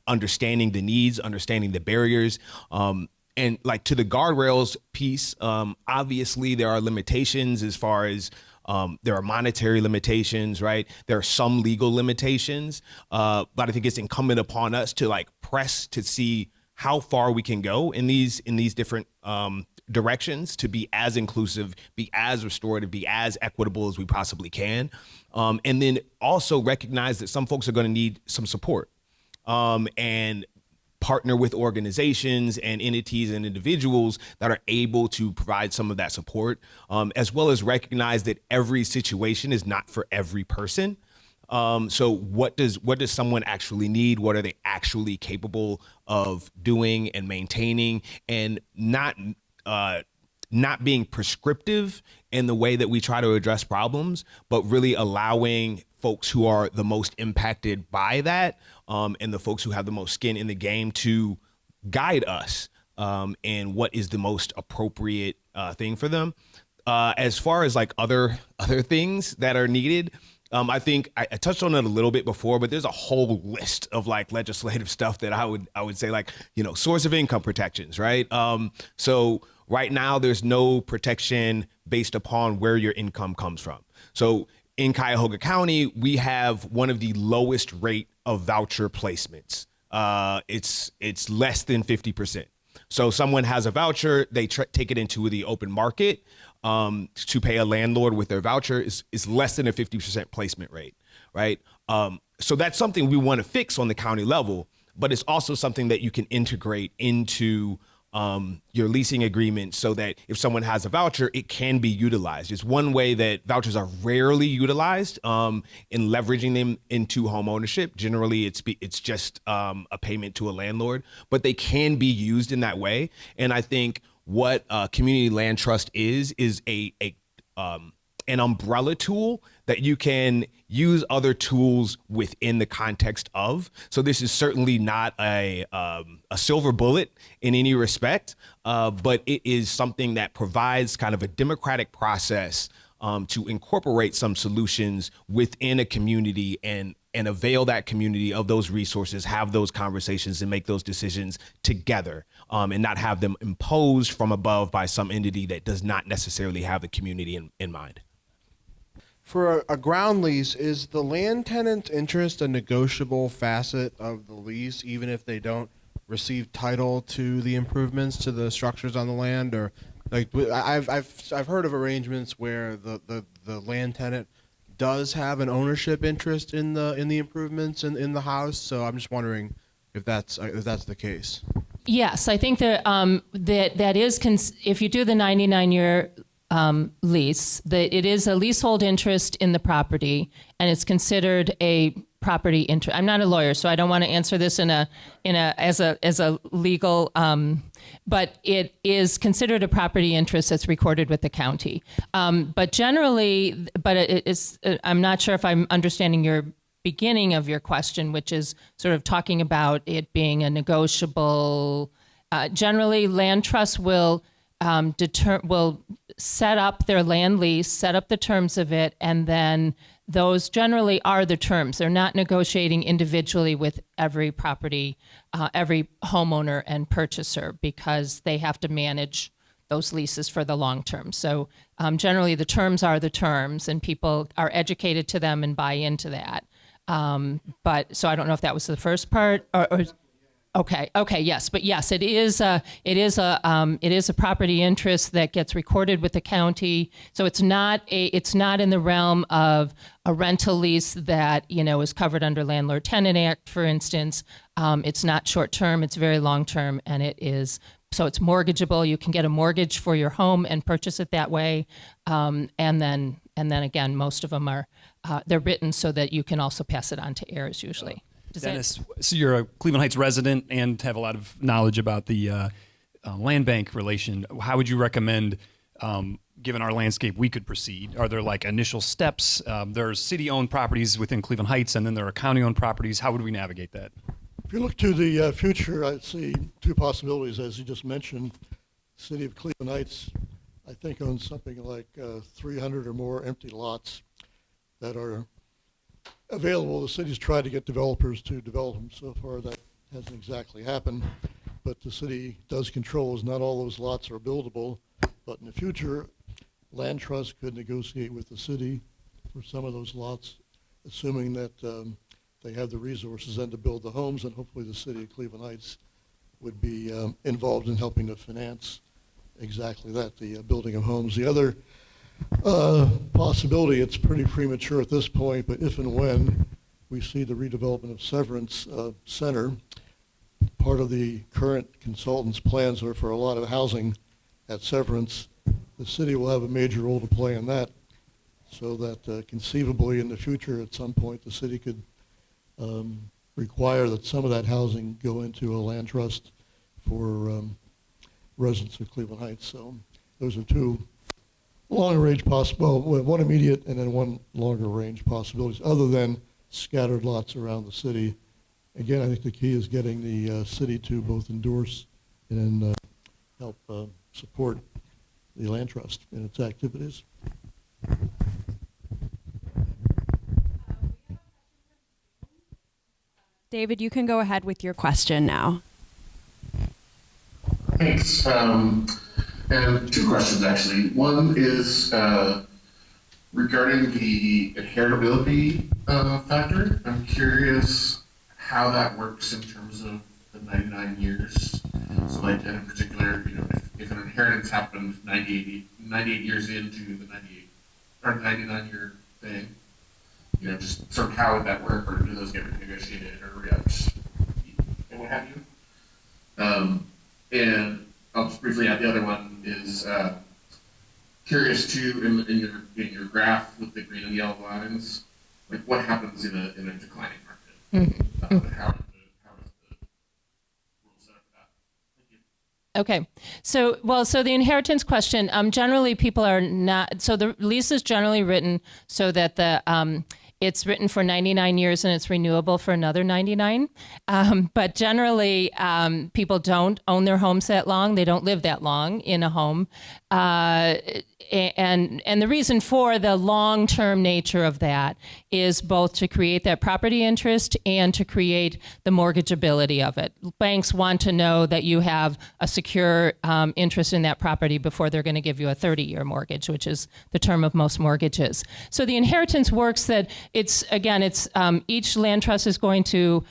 Speaker 2: understanding the needs, understanding the barriers, and to the guardrails piece, obviously there are limitations as far as there are monetary limitations, right? There are some legal limitations, but I think it's incumbent upon us to press to see how far we can go in these different directions to be as inclusive, be as restorative, be as equitable as we possibly can. And then also recognize that some folks are going to need some support, and partner with organizations and entities and individuals that are able to provide some of that support, as well as recognize that every situation is not for every person. So what does someone actually need? What are they actually capable of doing and maintaining, and not being prescriptive in the way that we try to address problems, but really allowing folks who are the most impacted by that, and the folks who have the most skin in the game to guide us in what is the most appropriate thing for them. As far as like other things that are needed, I think I touched on it a little bit before, but there's a whole list of like legislative stuff that I would say, like, source of income protections, right? So right now there's no protection based upon where your income comes from. So in Cuyahoga County, we have one of the lowest rate of voucher placements. It's less than 50%. So someone has a voucher, they take it into the open market to pay a landlord with their voucher is less than a 50% placement rate, right? So that's something we want to fix on the county level, but it's also something that you can integrate into your leasing agreement so that if someone has a voucher, it can be utilized. It's one way that vouchers are rarely utilized in leveraging them into home ownership. Generally, it's just a payment to a landlord, but they can be used in that way. And I think what community land trust is an umbrella tool that you can use other tools within the context of. So this is certainly not a silver bullet in any respect, but it is something that provides kind of a democratic process to incorporate some solutions within a community and avail that community of those resources, have those conversations and make those decisions together, and not have them imposed from above by some entity that does not necessarily have the community in mind.
Speaker 7: For a ground lease, is the land tenant's interest a negotiable facet of the lease, even if they don't receive title to the improvements to the structures on the land? Or like I've heard of arrangements where the land tenant does have an ownership interest in the improvements in the house. So I'm just wondering if that's the case.
Speaker 3: Yes, I think that that is if you do the 99-year lease, that it is a leasehold interest in the property, and it's considered a property interest. I'm not a lawyer, so I don't want to answer this as a legal, but it is considered a property interest that's recorded with the county. But generally, it is. I'm not sure if I'm understanding your beginning of your question, which is sort of talking about it being a negotiable. Generally, land trusts will set up their land lease, set up the terms of it, and then those generally are the terms. They're not negotiating individually with every property, every homeowner and purchaser, because they have to manage those leases for the long term. So generally the terms are the terms, and people are educated to them and buy into that. But so I don't know if that was the first part or Okay. Yes, but yes, it is a property interest that gets recorded with the county. So it's not in the realm of a rental lease that is covered under Landlord Tenant Act, for instance. It's not short term; it's very long term, and it's mortgageable. You can get a mortgage for your home and purchase it that way. And then again, most of them are they're written so that you can also pass it on to heirs usually.
Speaker 1: Dennis, so you're a Cleveland Heights resident and have a lot of knowledge about the land bank relation. How would you recommend, given our landscape, we could proceed? Are there like initial steps? There are city-owned properties within Cleveland Heights, and then there are county-owned properties. How would we navigate that?
Speaker 4: If you look to the future, I'd see two possibilities, as you just mentioned. The city of Cleveland Heights, I think, owns something like 300 or more empty lots that are available. The city's tried to get developers to develop them. So far, that hasn't exactly happened. But the city does control as not all those lots are buildable. But in the future, land trust could negotiate with the city for some of those lots, assuming that they have the resources then to build the homes, and hopefully the city of Cleveland Heights would be involved in helping to finance exactly that, the building of homes. The other possibility, it's pretty premature at this point, but if and when we see the redevelopment of Severance Center, part of the current consultant's plans are for a lot of housing at Severance. The city will have a major role to play in that, so that conceivably in the future at some point the city could require that some of that housing go into a land trust for residents of Cleveland Heights. So those are two longer range well, one immediate and then one longer range possibilities, other than scattered lots around the city. Again, I think the key is getting the city to both endorse and help support the land trust in its activities.
Speaker 8: David, you can go ahead with your question now.
Speaker 9: Thanks. And two questions, actually. One is regarding the inheritability factor. I'm curious how that works in terms of the 99 years. So, like, in particular, you know, if an inheritance happened 98 years into the 99-year thing, you know, just sort of how would that work, or do those get renegotiated or re-ups and what have you? And I'll just briefly add the other one is curious too in your graph with the green and yellow lines, like what happens in a declining market? How does the rule set up for that? Thank you.
Speaker 3: Okay, so the inheritance question, generally people are not, so the lease is generally written so that it's written for 99 years and it's renewable for another 99. But generally, people don't own their homes that long. They don't live that long in a home. And the reason for the long-term nature of that is both to create that property interest and to create the mortgageability of it. Banks want to know that you have a secure interest in that property before they're going to give you a 30-year mortgage, which is the term of most mortgages. So the inheritance works that it's each land trust is going to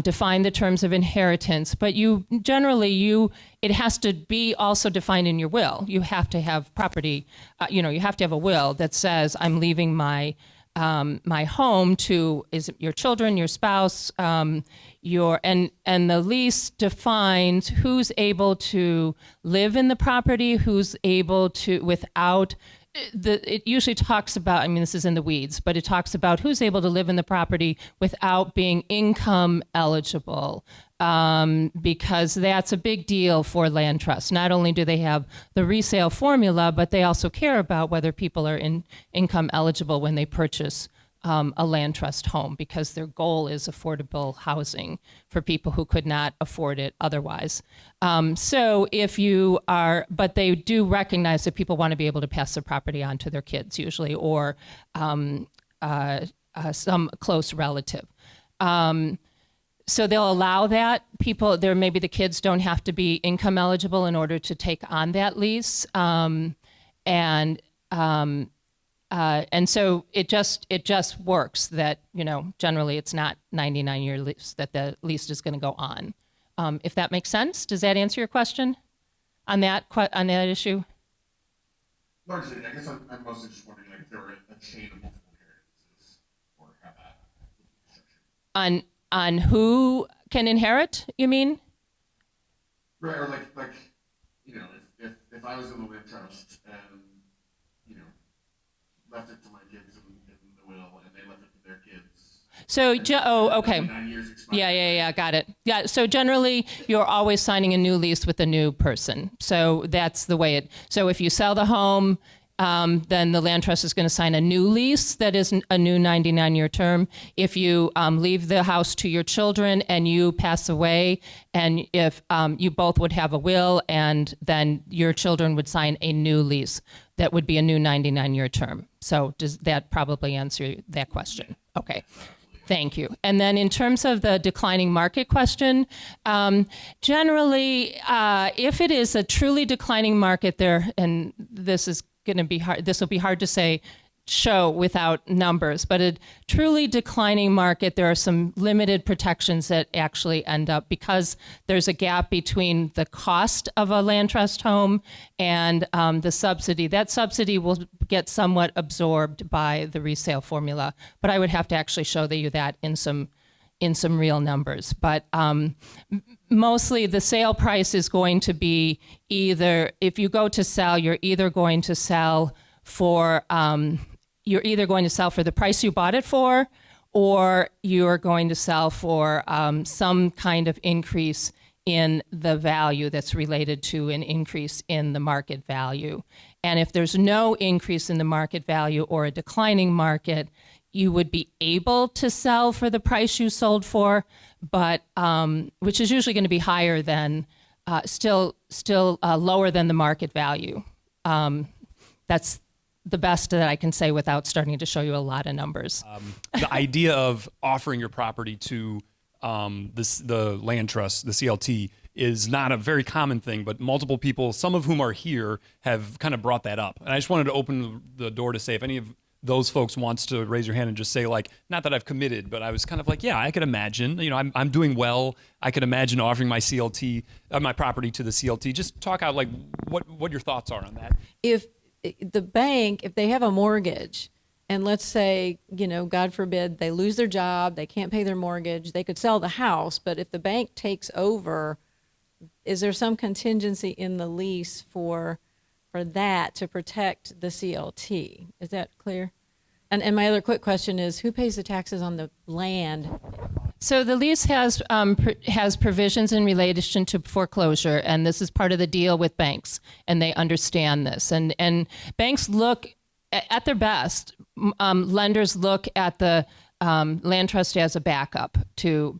Speaker 3: define the terms of inheritance, but it has to be also defined in your will. You have to have property, you have to have a will that says I'm leaving my home to your children, your spouse, and the lease defines who's able to live in the property, who's able to without. It usually talks about, this is in the weeds, but it talks about who's able to live in the property without being income eligible, because that's a big deal for land trusts. Not only do they have the resale formula, but they also care about whether people are income eligible when they purchase a land trust home, because their goal is affordable housing for people who could not afford it otherwise. So if you are, but they do recognize that people want to be able to pass the property on to their kids usually, or some close relative. So they'll allow that. Maybe the kids don't have to be income eligible in order to take on that lease. And so it just works that, generally it's not 99-year lease, that the lease is going to go on. If that makes sense, does that answer your question on that issue?
Speaker 9: Largely, I guess I'm mostly just wondering, like, if there were a chain of multiple inheritances, or how that would be structured.
Speaker 3: On who can inherit, you mean?
Speaker 9: Right, or like if I was in the land trust and left it to my kids in the will, and they left it to their kids.
Speaker 3: So, okay.
Speaker 9: 9 years expired.
Speaker 3: Yeah, got it. Yeah, so generally, you're always signing a new lease with a new person. So that's the way so if you sell the home, then the land trust is going to sign a new lease that is a new 99-year term. If you leave the house to your children and you pass away, and if you both would have a will, and then your children would sign a new lease, that would be a new 99-year term. So does that probably answer that question? Okay. Thank you. And then in terms of the declining market question, generally, if it is a truly declining market there, and this is going to be hard, this will be hard to show without numbers, but a truly declining market, there are some limited protections that actually end up, because there's a gap between the cost of a land trust home and the subsidy. That subsidy will get somewhat absorbed by the resale formula, but I would have to actually show you that in some real numbers. But mostly the sale price is going to be either, if you go to sell, you're either going to sell for the price you bought it for, or you're going to sell for some kind of increase in the value that's related to an increase in the market value. And if there's no increase in the market value or a declining market, you would be able to sell for the price you sold for, but which is usually going to be higher than, still lower than the market value. That's the best that I can say without starting to show you a lot of numbers.
Speaker 1: The idea of offering your property to the land trust, the CLT, is not a very common thing, but multiple people, some of whom are here, have kind of brought that up. And I just wanted to open the door to say, if any of those folks wants to raise your hand and just say, like, not that I've committed, but I was kind of like, yeah, I could imagine, I'm doing well. I could imagine offering my CLT, my property to the CLT. Just talk out, like, what your thoughts are on that.
Speaker 10: If the bank, if they have a mortgage, and let's say, God forbid, they lose their job, they can't pay their mortgage, they could sell the house, but if the bank takes over, is there some contingency in the lease for that to protect the CLT? Is that clear? And my other quick question is, who pays the taxes on the land?
Speaker 3: So the lease has provisions in relation to foreclosure, and this is part of the deal with banks, and they understand this. And banks look at their best. Lenders look at the land trust as a backup to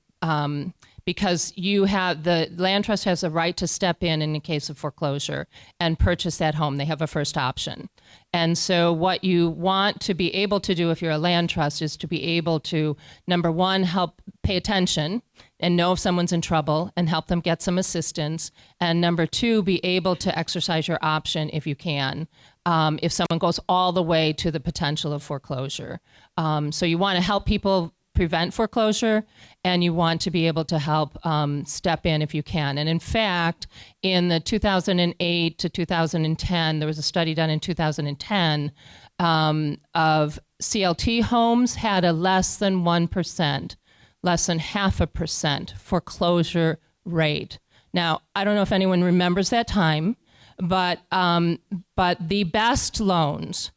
Speaker 3: because the land trust has a right to step in the case of foreclosure and purchase that home. They have a first option. And so what you want to be able to do if you're a land trust is to be able to, number one, help pay attention and know if someone's in trouble and help them get some assistance. And number two, be able to exercise your option if you can, if someone goes all the way to the potential of foreclosure. So you want to help people prevent foreclosure, and you want to be able to help step in if you can. And in fact, in the 2008 to 2010, there was a study done in 2010 of CLT homes had a less than 1%, less than 0.5% foreclosure rate. Now, I don't know if anyone remembers that time, but the best loans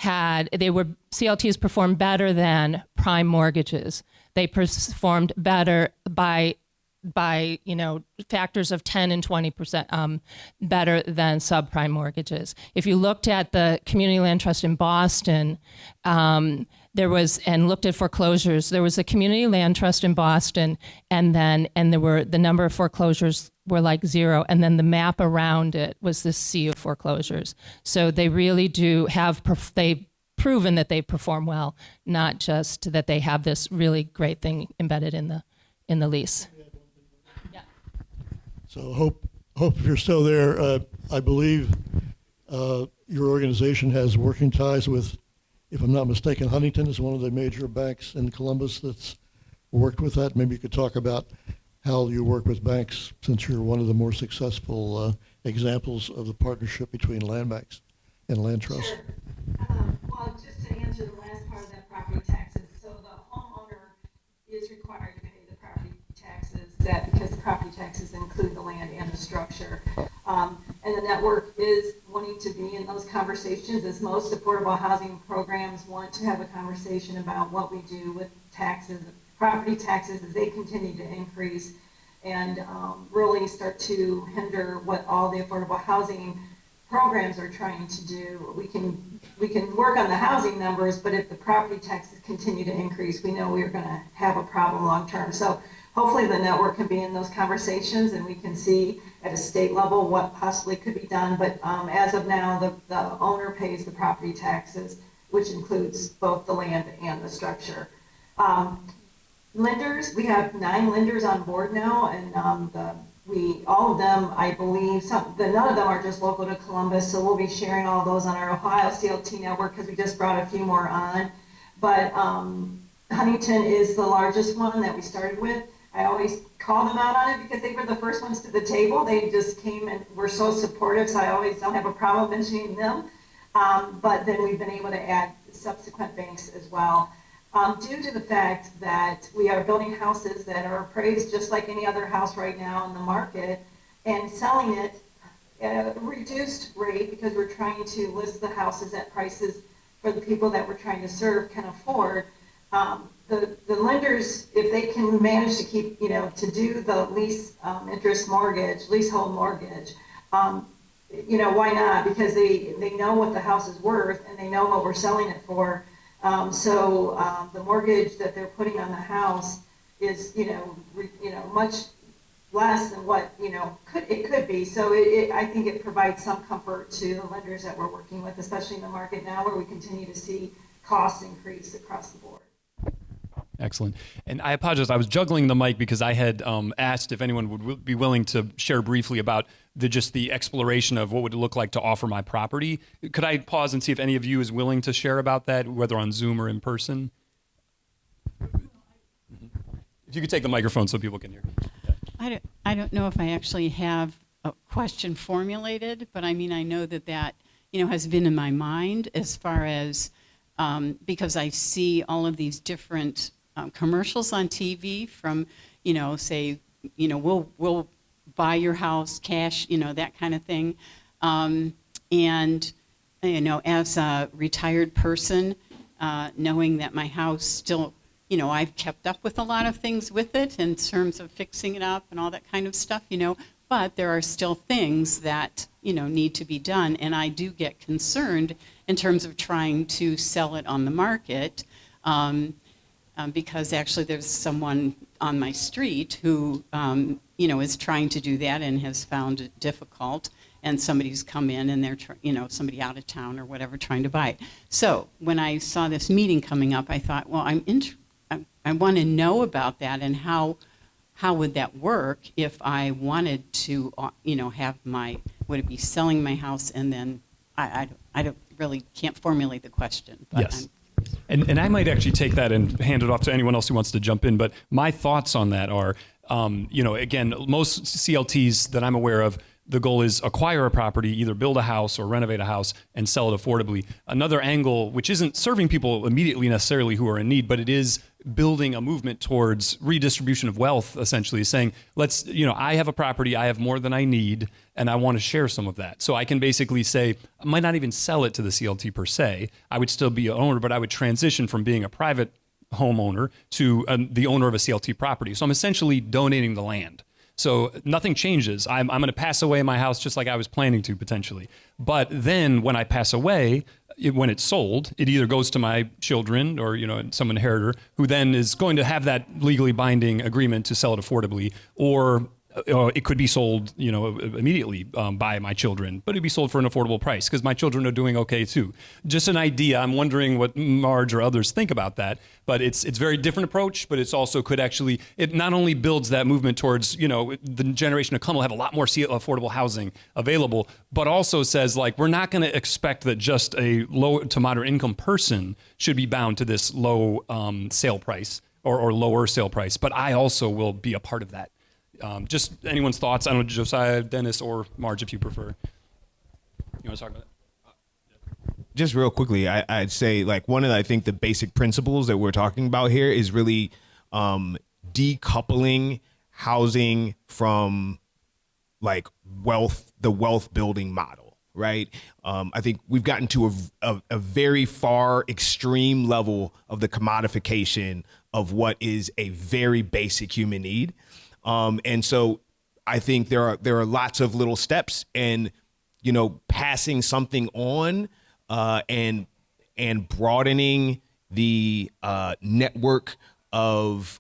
Speaker 3: CLTs performed better than prime mortgages. They performed better by factors of 10 and 20% better than subprime mortgages. If you looked at the Community Land Trust in Boston, and looked at foreclosures, there was a Community Land Trust in Boston, and the number of foreclosures were like 0, and then the map around it was this sea of foreclosures. So they really do they've proven that they perform well, not just that they have this really great thing embedded in the lease. Yeah.
Speaker 4: So hope if you're still there, I believe your organization has working ties with, if I'm not mistaken, Huntington is one of the major banks in Columbus that's worked with that. Maybe you could talk about how you work with banks, since you're one of the more successful examples of the partnership between land banks and land trusts.
Speaker 5: Sure. Well, just to answer the last part of that, property taxes. So the homeowner is required to pay the property taxes, because the property taxes include the land and the structure. And the network is wanting to be in those conversations, as most affordable housing programs want to have a conversation about what we do with taxes, property taxes, as they continue to increase and really start to hinder what all the affordable housing programs are trying to do. We can work on the housing numbers, but if the property taxes continue to increase, we know we're going to have a problem long term. So hopefully the network can be in those conversations, and we can see at a state level what possibly could be done. But as of now, the owner pays the property taxes, which includes both the land and the structure. Lenders, we have 9 lenders on board now, and all of them, I believe, none of them are just local to Columbus, so we'll be sharing all those on our Ohio CLT network, because we just brought a few more on. But Huntington is the largest one that we started with. I always call them out on it because they were the first ones to the table. They just came and were so supportive, so I always don't have a problem mentioning them. But then we've been able to add subsequent banks as well. Due to the fact that we are building houses that are appraised just like any other house right now in the market, and selling it at a reduced rate, because we're trying to list the houses at prices for the people that we're trying to serve can afford. the lenders, if they can manage to keep, to do the leasehold mortgage, why not? Because they know what the house is worth and they know what we're selling it for. So the mortgage that they're putting on the house is, much less than what, it could be. So I think it provides some comfort to the lenders that we're working with, especially in the market now where we continue to see costs increase across the board.
Speaker 1: Excellent. And I apologize. I was juggling the mic because I had asked if anyone would be willing to share briefly about the exploration of what would it look like to offer my property. Could I pause and see if any of you is willing to share about that, whether on Zoom or in person? If you could take the microphone so people can hear.
Speaker 11: I don't know if I actually have a question formulated, but I mean, I know that has been in my mind as far as, because I see all of these different commercials on TV from, say, we'll buy your house cash, that kind of thing. And, as a retired person, knowing that my house still, I've kept up with a lot of things with it in terms of fixing it up and all that kind of stuff, but there are still things that, need to be done. And I do get concerned in terms of trying to sell it on the market. Because actually there's someone on my street who, is trying to do that and has found it difficult. And somebody's come in and they're, somebody out of town or whatever trying to buy it. So when I saw this meeting coming up, I thought, well, I want to know about that and how would that work if I wanted to, would it be selling my house and then I don't really can't formulate the question. But
Speaker 1: yes. And I might actually take that and hand it off to anyone else who wants to jump in. But my thoughts on that are, again, most CLTs that I'm aware of, the goal is acquire a property, either build a house or renovate a house and sell it affordably. Another angle, which isn't serving people immediately necessarily who are in need, but it is building a movement towards redistribution of wealth, essentially saying, I have a property, I have more than I need, and I want to share some of that. So I can basically say, I might not even sell it to the CLT per se. I would still be an owner, but I would transition from being a private homeowner to the owner of a CLT property. So I'm essentially donating the land. So nothing changes. I'm going to pass away in my house just like I was planning to potentially. But then when I pass away, when it's sold, it either goes to my children or some inheritor who then is going to have that legally binding agreement to sell it affordably, or it could be sold, immediately by my children, but it'd be sold for an affordable price because my children are doing okay too. Just an idea. I'm wondering what Marge or others think about that, but it's a very different approach, but it's also it not only builds that movement towards, the generation to come will have a lot more affordable housing available, but also says we're not going to expect that just a low to moderate income person should be bound to this low sale price or lower sale price, but I also will be a part of that. Just anyone's thoughts. I don't know, Josiah, Dennis, or Marge, if you prefer. You want to talk about that?
Speaker 2: Just real quickly, I'd say one of I think the basic principles that we're talking about here is really decoupling housing from the wealth building model, right? I think we've gotten to a very far extreme level of the commodification of what is a very basic human need. And so I think there are lots of little steps, and passing something on and broadening the network of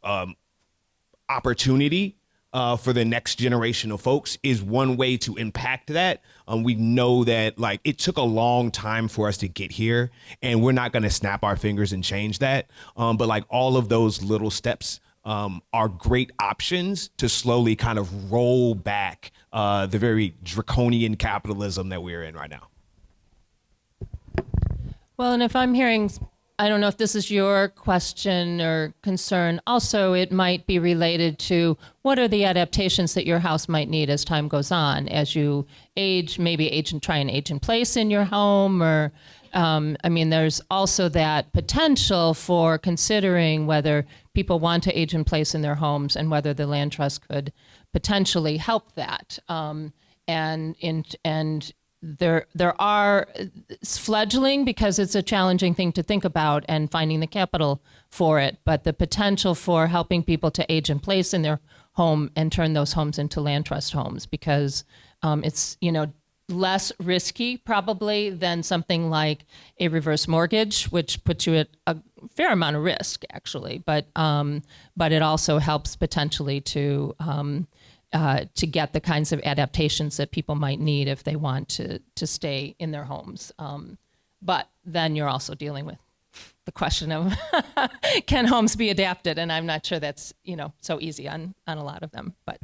Speaker 2: opportunity for the next generation of folks is one way to impact that. We know that it took a long time for us to get here, and we're not going to snap our fingers and change that. But all of those little steps are great options to slowly kind of roll back the very draconian capitalism that we're in right now.
Speaker 3: Well, and if I'm hearing, I don't know if this is your question or concern, also it might be related to what are the adaptations that your house might need as time goes on, as you age, maybe try and age in place in your home, or there's also that potential for considering whether people want to age in place in their homes and whether the land trust could potentially help that. And there are it's fledgling because it's a challenging thing to think about and finding the capital for it, but the potential for helping people to age in place in their home and turn those homes into land trust homes, because it's, less risky probably than something like a reverse mortgage, which puts you at a fair amount of risk actually, but it also helps potentially to get the kinds of adaptations that people might need if they want to stay in their homes. But then you're also dealing with the question of can homes be adapted? And I'm not sure that's so easy on a lot of them. But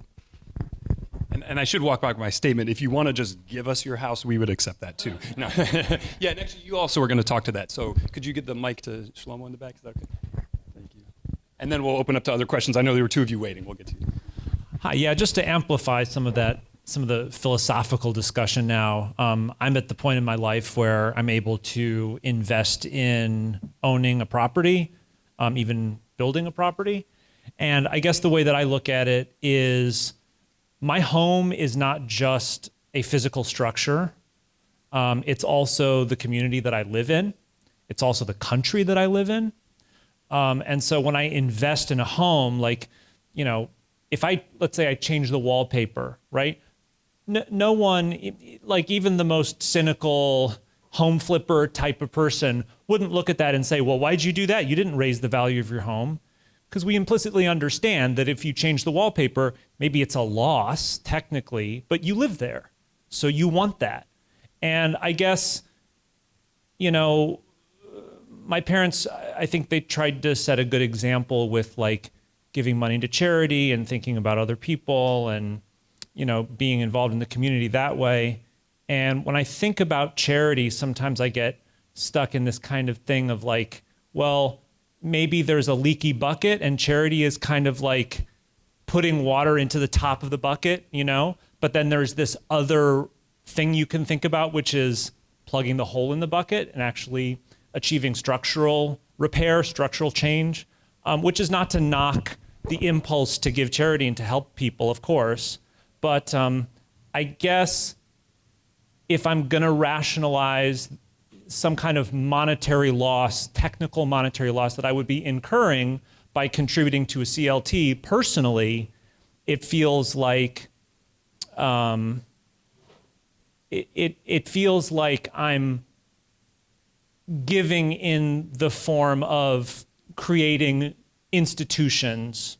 Speaker 1: And I should walk back my statement. If you want to just give us your house, we would accept that too. No. Yeah, and actually you also are going to talk to that. So could you get the mic to Shlomo in the back? Is that okay? Thank you. And then we'll open up to other questions. I know there were two of you waiting. We'll get to you.
Speaker 12: Hi, yeah, just to amplify some of the philosophical discussion now. I'm at the point in my life where I'm able to invest in owning a property, even building a property. And I guess the way that I look at it is my home is not just a physical structure. It's also the community that I live in. It's also the country that I live in. And so when I invest in a home, if let's say I change the wallpaper, right? No one, like even the most cynical home flipper type of person wouldn't look at that and say, well, why'd you do that? You didn't raise the value of your home. Because we implicitly understand that if you change the wallpaper, maybe it's a loss technically, but you live there. So you want that. And I guess, my parents, I think they tried to set a good example with giving money to charity and thinking about other people and, being involved in the community that way. And when I think about charity, sometimes I get stuck in this kind of thing of maybe there's a leaky bucket and charity is kind of like putting water into the top of the bucket, but then there's this other thing you can think about, which is plugging the hole in the bucket and actually achieving structural repair, structural change, which is not to knock the impulse to give charity and to help people, of course. But I guess if I'm going to rationalize some kind of monetary loss, technical monetary loss that I would be incurring by contributing to a CLT personally, it feels like it feels like I'm giving in the form of creating institutions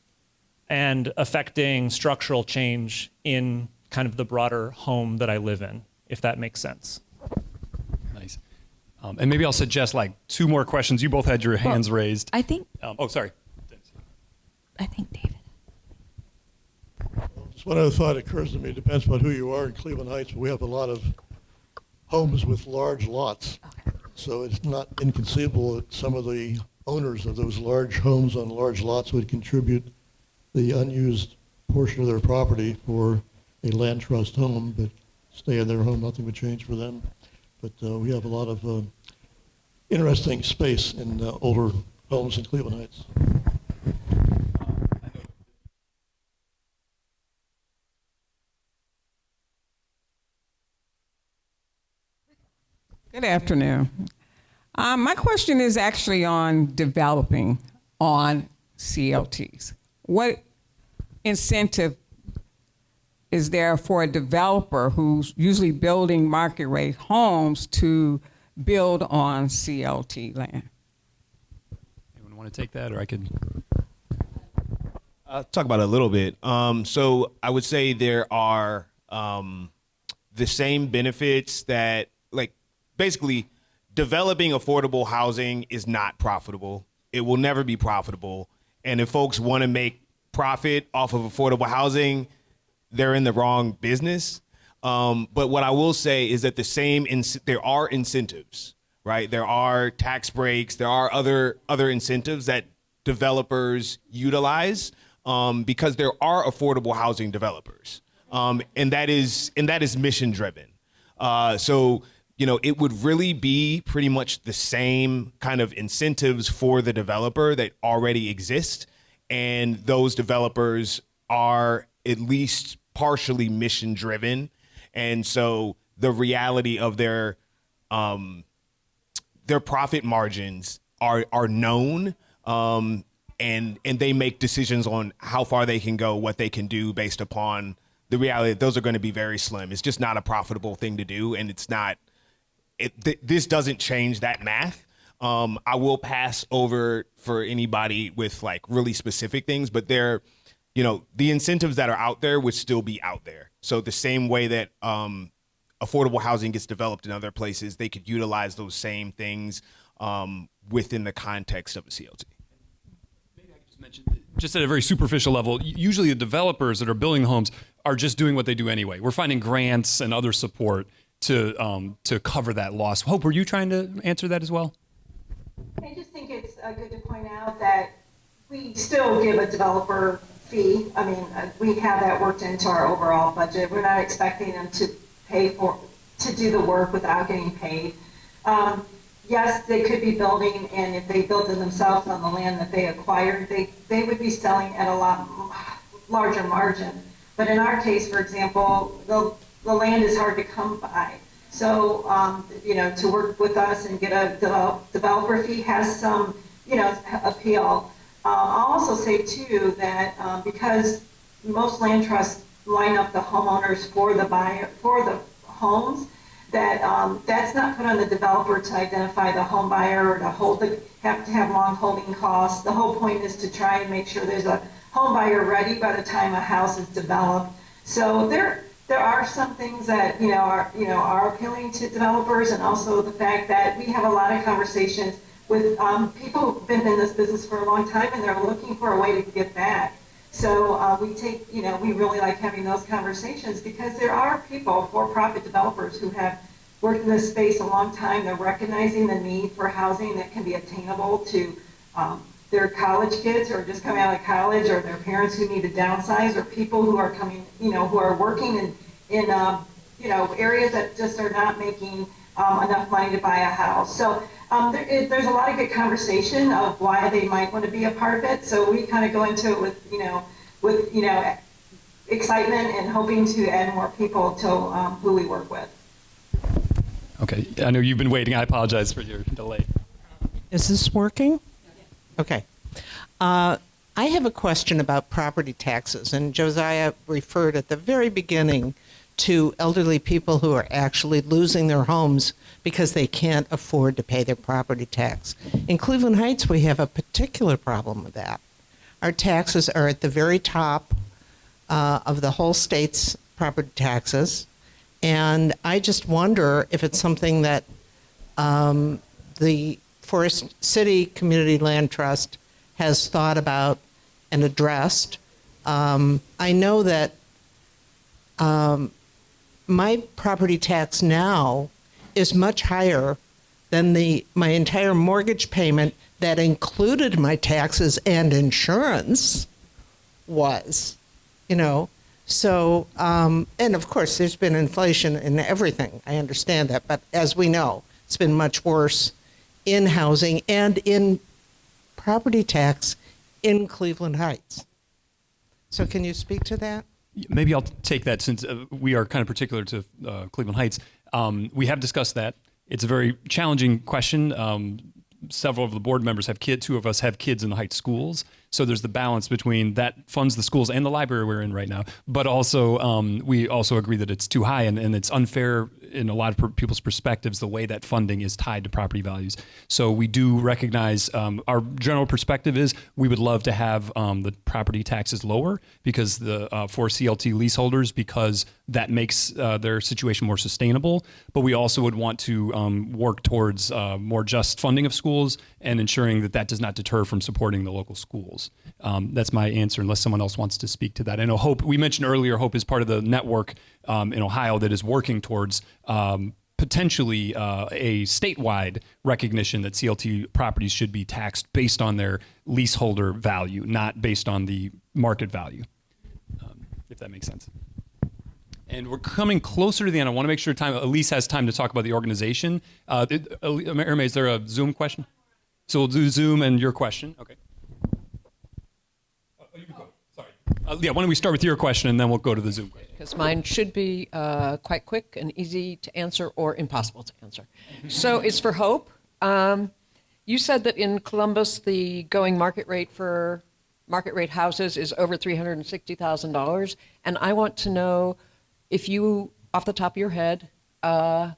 Speaker 12: and affecting structural change in kind of the broader home that I live in, if that makes sense.
Speaker 1: Nice. And maybe I'll suggest two more questions. You both had your hands raised.
Speaker 13: I think.
Speaker 1: Sorry.
Speaker 13: I think David.
Speaker 4: Just one other thought occurs to me. It depends on who you are in Cleveland Heights, but we have a lot of homes with large lots. Okay. So it's not inconceivable that some of the owners of those large homes on large lots would contribute the unused portion of their property for a land trust home, but stay in their home, nothing would change for them. But we have a lot of interesting space in older homes in Cleveland Heights.
Speaker 14: Good afternoon. My question is actually on developing on CLTs. What incentive is there for a developer who's usually building market rate homes to build on CLT land?
Speaker 1: Anyone want to take that, or I could?
Speaker 2: I'll talk about it a little bit. So I would say there are the same benefits that, basically, developing affordable housing is not profitable. It will never be profitable. And if folks want to make profit off of affordable housing, they're in the wrong business. But what I will say is that there are incentives, right? There are tax breaks. There are other incentives that developers utilize because there are affordable housing developers, and that is mission driven. So it would really be pretty much the same kind of incentives for the developer that already exist, and those developers are at least partially mission driven. And so the reality of their profit margins are known, and they make decisions on how far they can go, what they can do based upon the reality that those are going to be very slim. It's just not a profitable thing to do, and it's not. This doesn't change that math. I will pass over for anybody with like really specific things, but the incentives that are out there would still be out there. So the same way that affordable housing gets developed in other places, they could utilize those same things within the context of a CLT.
Speaker 1: Maybe I could just mention, just at a very superficial level, usually the developers that are building homes are just doing what they do anyway. We're finding grants and other support to cover that loss. Hope, were you trying to answer that as well?
Speaker 5: I just think it's good to point out that we still give a developer fee. I mean, we have that worked into our overall budget. We're not expecting them to do the work without getting paid. Yes, they could be building, and if they built it themselves on the land that they acquired, they would be selling at a lot larger margin. But in our case, for example, the land is hard to come by. So, to work with us and get a developer fee has some, appeal. I'll also say too that because most land trusts line up the homeowners for the homes, that that's not put on the developer to identify the home buyer or to have to have long holding costs. The whole point is to try and make sure there's a home buyer ready by the time a house is developed. So there are some things that are appealing to developers, and also the fact that we have a lot of conversations with people who've been in this business for a long time, and they're looking for a way to get back. So we really like having those conversations, because there are people, for-profit developers, who have worked in this space a long time. They're recognizing the need for housing that can be attainable to their college kids who are just coming out of college, or their parents who need to downsize, or people who are coming, who are working in areas that just are not making enough money to buy a house. So there's a lot of good conversation of why they might want to be a part of it. So we kind of go into it with excitement and hoping to add more people to who we work with.
Speaker 1: Okay, I know you've been waiting. I apologize for your delay.
Speaker 15: Is this working? Okay. I have a question about property taxes, and Josiah referred at the very beginning to elderly people who are actually losing their homes because they can't afford to pay their property tax. In Cleveland Heights, we have a particular problem with that. Our taxes are at the very top of the whole state's property taxes, and I just wonder if it's something that the Forest City Community Land Trust has thought about and addressed. I know that my property tax now is much higher than my entire mortgage payment that included my taxes and insurance was, So, and of course, there's been inflation in everything. I understand that. But as we know, it's been much worse in housing and in property tax in Cleveland Heights. So can you speak to that?
Speaker 1: Maybe I'll take that, since we are kind of particular to Cleveland Heights. We have discussed that. It's a very challenging question. Several of the board members have kids. 2 of us have kids in the Heights schools. So there's the balance between that funds the schools and the library we're in right now. But also, we also agree that it's too high, and it's unfair in a lot of people's perspectives, the way that funding is tied to property values. So we do recognize our general perspective is we would love to have the property taxes lower because for CLT leaseholders, because that makes their situation more sustainable. But we also would want to work towards more just funding of schools and ensuring that that does not deter from supporting the local schools. That's my answer, unless someone else wants to speak to that. I know Hope, we mentioned earlier, Hope is part of the network in Ohio that is working towards potentially a statewide recognition that CLT properties should be taxed based on their leaseholder value, not based on the market value, if that makes sense. And we're coming closer to the end. I want to make sure Elise has time to talk about the organization. Irma, is there a Zoom question? So we'll do Zoom and your question. Okay. Oh, you can go. Sorry. Yeah, why don't we start with your question and then we'll go to the Zoom question.
Speaker 16: Because mine should be quite quick and easy to answer or impossible to answer. So it's for Hope. You said that in Columbus, the going market rate for market rate houses is over $360,000. And I want to know if you, off the top of your head, have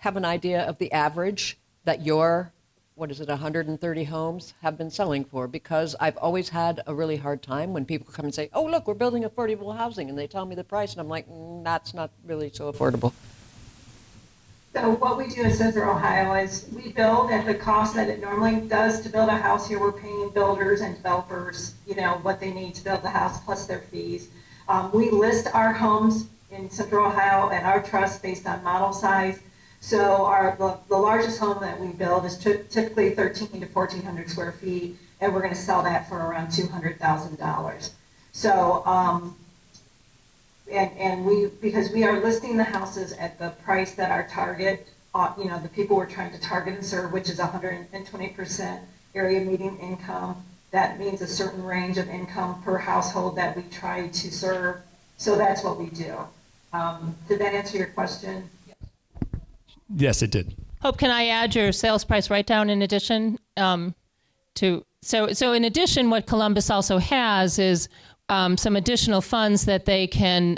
Speaker 16: an idea of the average that your, 130 homes have been selling for, because I've always had a really hard time when people come and say, oh, look, we're building affordable housing, and they tell me the price, and I'm like, that's not really so affordable.
Speaker 5: So what we do in Central Ohio is we build at the cost that it normally does to build a house. Here we're paying builders and developers, what they need to build the house plus their fees. We list our homes in Central Ohio at our trust based on model size. So the largest home that we build is typically 1,300 to 1,400 square feet, and we're going to sell that for around $200,000. So, because we are listing the houses at the price that our target, the people we're trying to target and serve, which is 120% area median income. That means a certain range of income per household that we try to serve. So that's what we do. Did that answer your question?
Speaker 1: Yes, it did.
Speaker 3: Hope, can I add your sales price write down in addition So in addition, what Columbus also has is some additional funds that they can,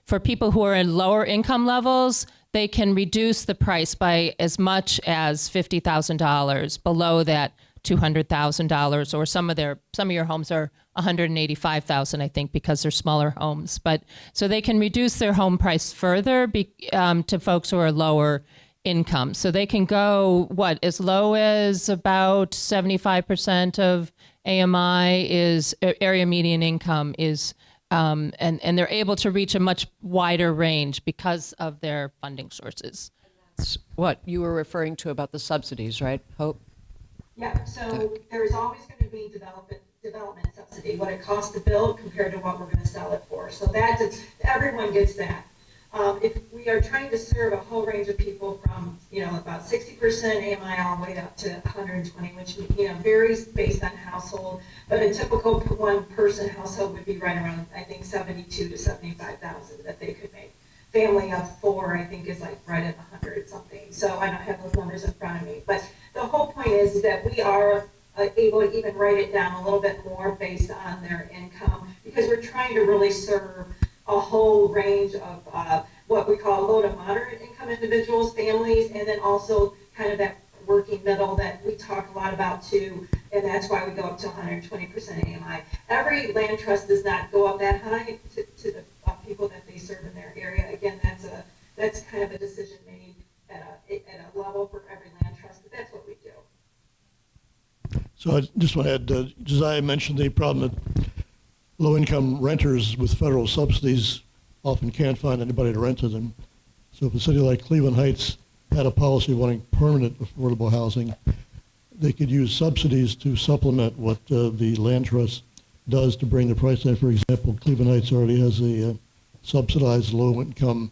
Speaker 3: for people who are in lower income levels, they can reduce the price by as much as $50,000 below that $200,000, or some of your homes are $185,000, I think, because they're smaller homes. But so they can reduce their home price further to folks who are lower income. So they can go as low as about 75% of AMI is area median income is, and they're able to reach a much wider range because of their funding sources.
Speaker 16: That's what you were referring to about the subsidies, right, Hope?
Speaker 5: Yeah, so there's always going to be development subsidy, what it costs to build compared to what we're going to sell it for. So everyone gets that. If we are trying to serve a whole range of people from, about 60% AMI all the way up to 120, which, varies based on household, but a typical one-person household would be right around, I think, 72 to 75,000 that they could make. Family of 4, I think, is like right at 100 something. So I don't have those numbers in front of me, but the whole point is that we are able to even write it down a little bit more based on their income, because we're trying to really serve a whole range of what we call low to moderate income individuals, families, and then also kind of that working middle that we talk a lot about too, and that's why we go up to 120% AMI. Every land trust does not go up that high to the people that they serve in their area. Again, that's kind of a decision made at a level for every land trust, but that's what we do.
Speaker 4: So I just want to add, Josiah mentioned the problem that low-income renters with federal subsidies often can't find anybody to rent to them. So if a city like Cleveland Heights had a policy wanting permanent affordable housing, they could use subsidies to supplement what the land trust does to bring the price down. For example, Cleveland Heights already has a subsidized low-income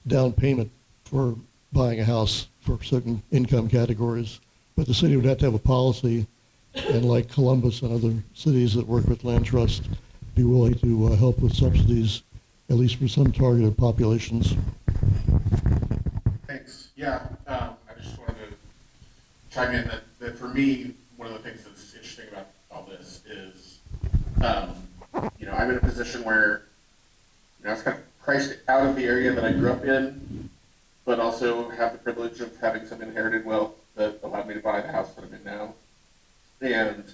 Speaker 4: down payment for buying a house for certain income categories. But the city would have to have a policy, and like Columbus and other cities that work with land trust, be willing to help with subsidies, at least for some targeted populations.
Speaker 9: Thanks. Yeah, I just wanted to chime in that for me, one of the things that's interesting about all this is, I'm in a position where, I was kind of priced out of the area that I grew up in, but also have the privilege of having some inherited wealth that allowed me to buy the house that I'm in now. And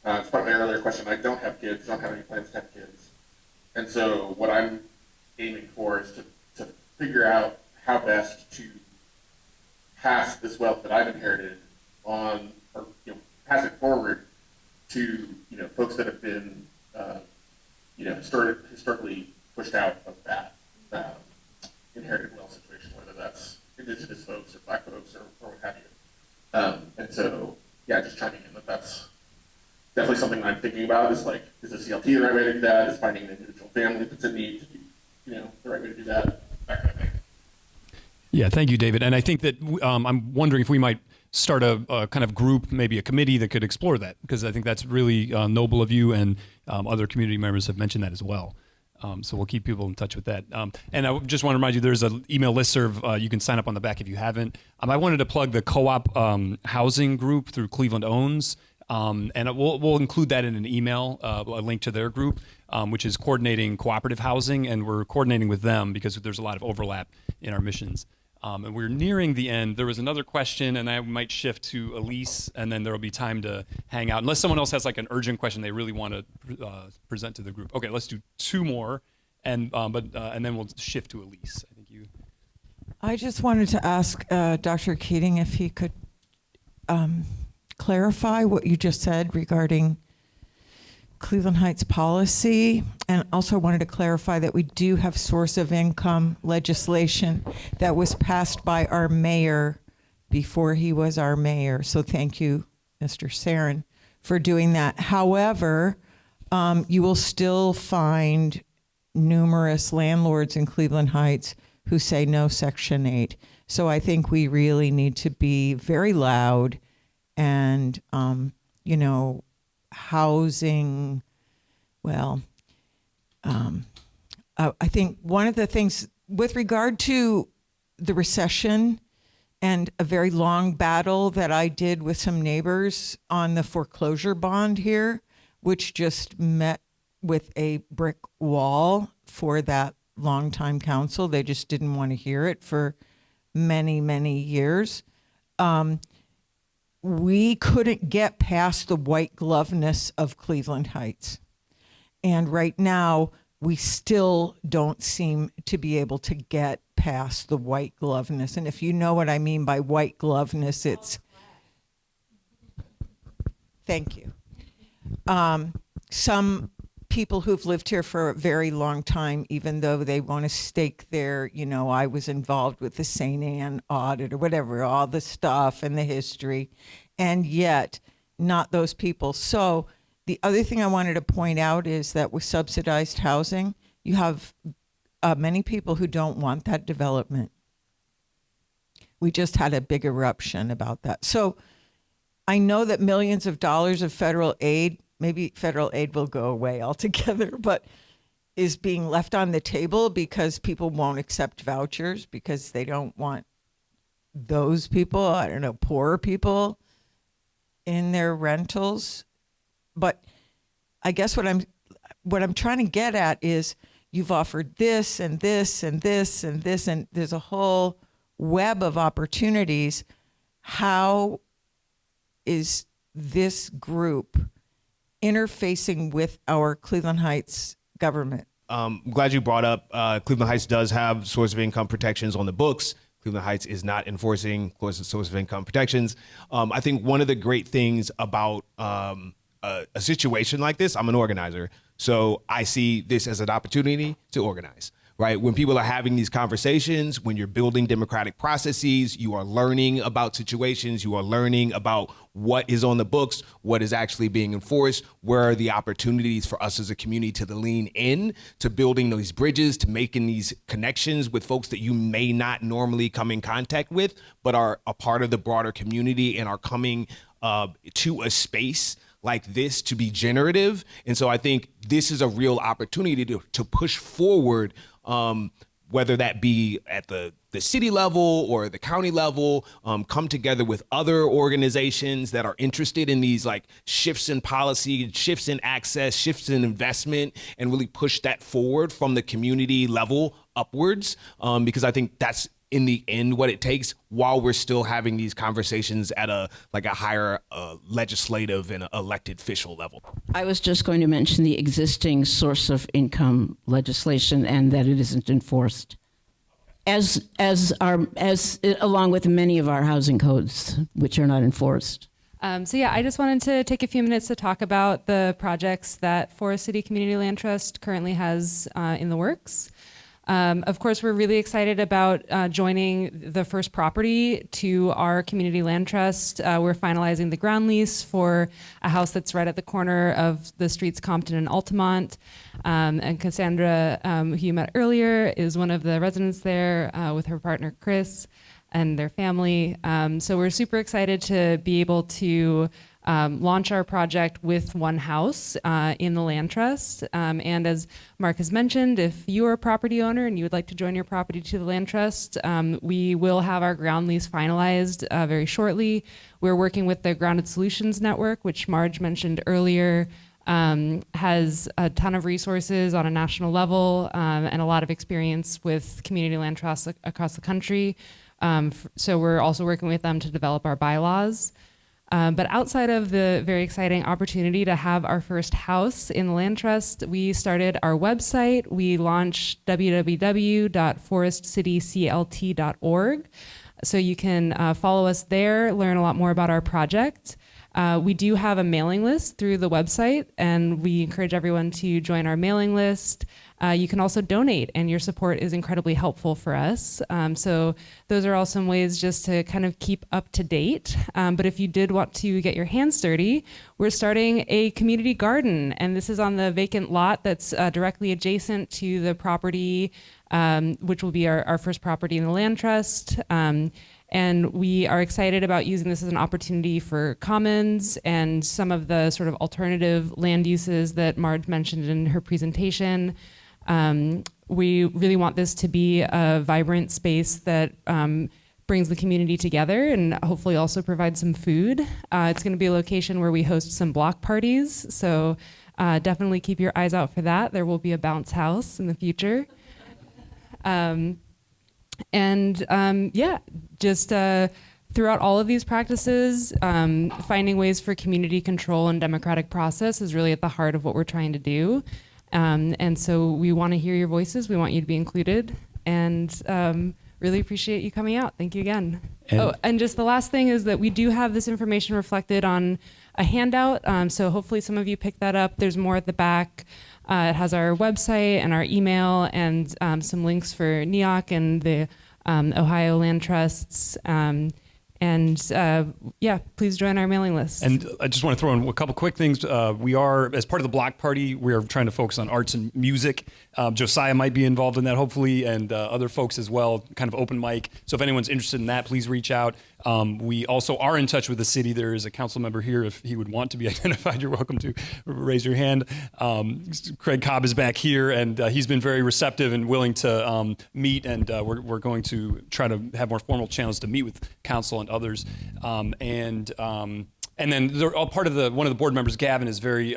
Speaker 9: as part of my earlier question, I don't have kids, don't have any plans to have kids. And so what I'm aiming for is to figure out how best to pass this wealth that I've inherited on, or pass it forward to folks that have been historically pushed out of that inherited wealth situation, whether that's indigenous folks or black folks or what have you. And so, just chiming in that's definitely something I'm thinking about. Is like, is the CLT the right way to do that? Is finding an individual family that's in need to do, the right way to do that? That kind of thing.
Speaker 1: Yeah, thank you, David. And I think that I'm wondering if we might start a kind of group, maybe a committee that could explore that, because I think that's really noble of you, and other community members have mentioned that as well. So we'll keep people in touch with that. And I just want to remind you, there's an email listserv. You can sign up on the back if you haven't. I wanted to plug the co-op housing group through Cleveland Owns. And we'll include that in an email, a link to their group, which is coordinating cooperative housing. And we're coordinating with them because there's a lot of overlap in our missions. And we're nearing the end. There was another question, and I might shift to Elise, and then there'll be time to hang out. Unless someone else has like an urgent question they really want to present to the group. Okay, let's do two more, and then we'll shift to Elise. I think you.
Speaker 17: I just wanted to ask Dr. Keating if he could clarify what you just said regarding Cleveland Heights policy, and also wanted to clarify that we do have source of income legislation that was passed by our mayor before he was our mayor. So thank you, Mr. Sarin, for doing that. However, you will still find numerous landlords in Cleveland Heights who say no Section 8. So I think we really need to be very loud and, housing, I think one of the things with regard to the recession and a very long battle that I did with some neighbors on the foreclosure bond here, which just met with a brick wall for that longtime council. They just didn't want to hear it for many, many years. We couldn't get past the white gloveness of Cleveland Heights. And right now, we still don't seem to be able to get past the white gloveness. And if you know what I mean by white gloveness, it's... Thank you. Some people who've lived here for a very long time, even though they want to stake their, I was involved with the St. Anne audit or whatever, all the stuff and the history, and yet not those people. So the other thing I wanted to point out is that with subsidized housing, you have many people who don't want that development. We just had a big eruption about that. So I know that millions of dollars of federal aid, maybe federal aid will go away altogether, but is being left on the table because people won't accept vouchers because they don't want those people, poorer people in their rentals. But I guess what I'm trying to get at is you've offered this and this and this and this, and there's a whole web of opportunities. How is this group interfacing with our Cleveland Heights government?
Speaker 2: I'm glad you brought up Cleveland Heights does have source of income protections on the books. Cleveland Heights is not enforcing source of income protections. I think one of the great things about a situation like this, I'm an organizer, so I see this as an opportunity to organize. Right? When people are having these conversations, when you're building democratic processes, you are learning about situations, you are learning about what is on the books, what is actually being enforced, where are the opportunities for us as a community to lean in to building these bridges, to making these connections with folks that you may not normally come in contact with, but are a part of the broader community and are coming to a space like this to be generative. And so I think this is a real opportunity to push forward, whether that be at the city level or the county level, come together with other organizations that are interested in these like shifts in policy, shifts in access, shifts in investment, and really push that forward from the community level upwards. Because I think that's in the end what it takes, while we're still having these conversations at a higher legislative and elected official level.
Speaker 18: I was just going to mention the existing source of income legislation and that it isn't enforced, as along with many of our housing codes, which are not enforced.
Speaker 19: I just wanted to take a few minutes to talk about the projects that Forest City Community Land Trust currently has in the works. Of course, we're really excited about joining the first property to our community land trust. We're finalizing the ground lease for a house that's right at the corner of the streets Compton and Altamont. And Cassandra, who you met earlier, is one of the residents there with her partner, Chris. and their family. So we're super excited to be able to launch our project with one house in the land trust. And as Mark has mentioned, if you are a property owner and you would like to join your property to the land trust, we will have our ground lease finalized very shortly. We're working with the Grounded Solutions Network, which Marge mentioned earlier, has a ton of resources on a national level and a lot of experience with community land trusts across the country. So we're also working with them to develop our bylaws. But outside of the very exciting opportunity to have our first house in the land trust, we started our website. We launched www.forestcityclt.org. So you can follow us there, learn a lot more about our project. We do have a mailing list through the website, and we encourage everyone to join our mailing list. You can also donate, and your support is incredibly helpful for us. So those are all some ways just to kind of keep up to date. But if you did want to get your hands dirty, we're starting a community garden, and this is on the vacant lot that's directly adjacent to the property, which will be our first property in the land trust. And we are excited about using this as an opportunity for commons and some of the sort of alternative land uses that Marge mentioned in her presentation. We really want this to be a vibrant space that brings the community together and hopefully also provide some food. It's going to be a location where we host some block parties, so definitely keep your eyes out for that. There will be a bounce house in the future. Just throughout all of these practices, finding ways for community control and democratic process is really at the heart of what we're trying to do. And so we want to hear your voices. We want you to be included, and really appreciate you coming out. Thank you again. And just the last thing is that we do have this information reflected on a handout. So hopefully some of you picked that up. There's more at the back. It has our website and our email and some links for NEOC and the Ohio land trusts. Please join our mailing list.
Speaker 1: And I just want to throw in a couple quick things. We are, as part of the block party, we are trying to focus on arts and music. Josiah might be involved in that, hopefully, and other folks as well, kind of open mic. So if anyone's interested in that, please reach out. We also are in touch with the city. There is a council member here. If he would want to be identified, you're welcome to raise your hand. Craig Cobb is back here, and he's been very receptive and willing to meet, and we're going to try to have more formal channels to meet with council and others. And then they're all part of one of the board members, Gavin, is very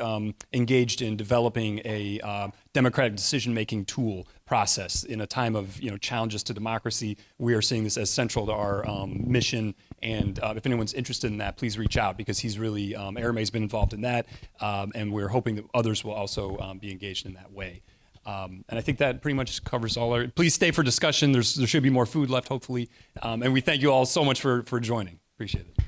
Speaker 1: engaged in developing a democratic decision-making tool process in a time of challenges to democracy. We are seeing this as central to our mission. And if anyone's interested in that, please reach out, because he's really, Arame's been involved in that. And we're hoping that others will also be engaged in that way. And I think that pretty much covers all our, please stay for discussion. There should be more food left, hopefully. And we thank you all so much for joining. Appreciate it.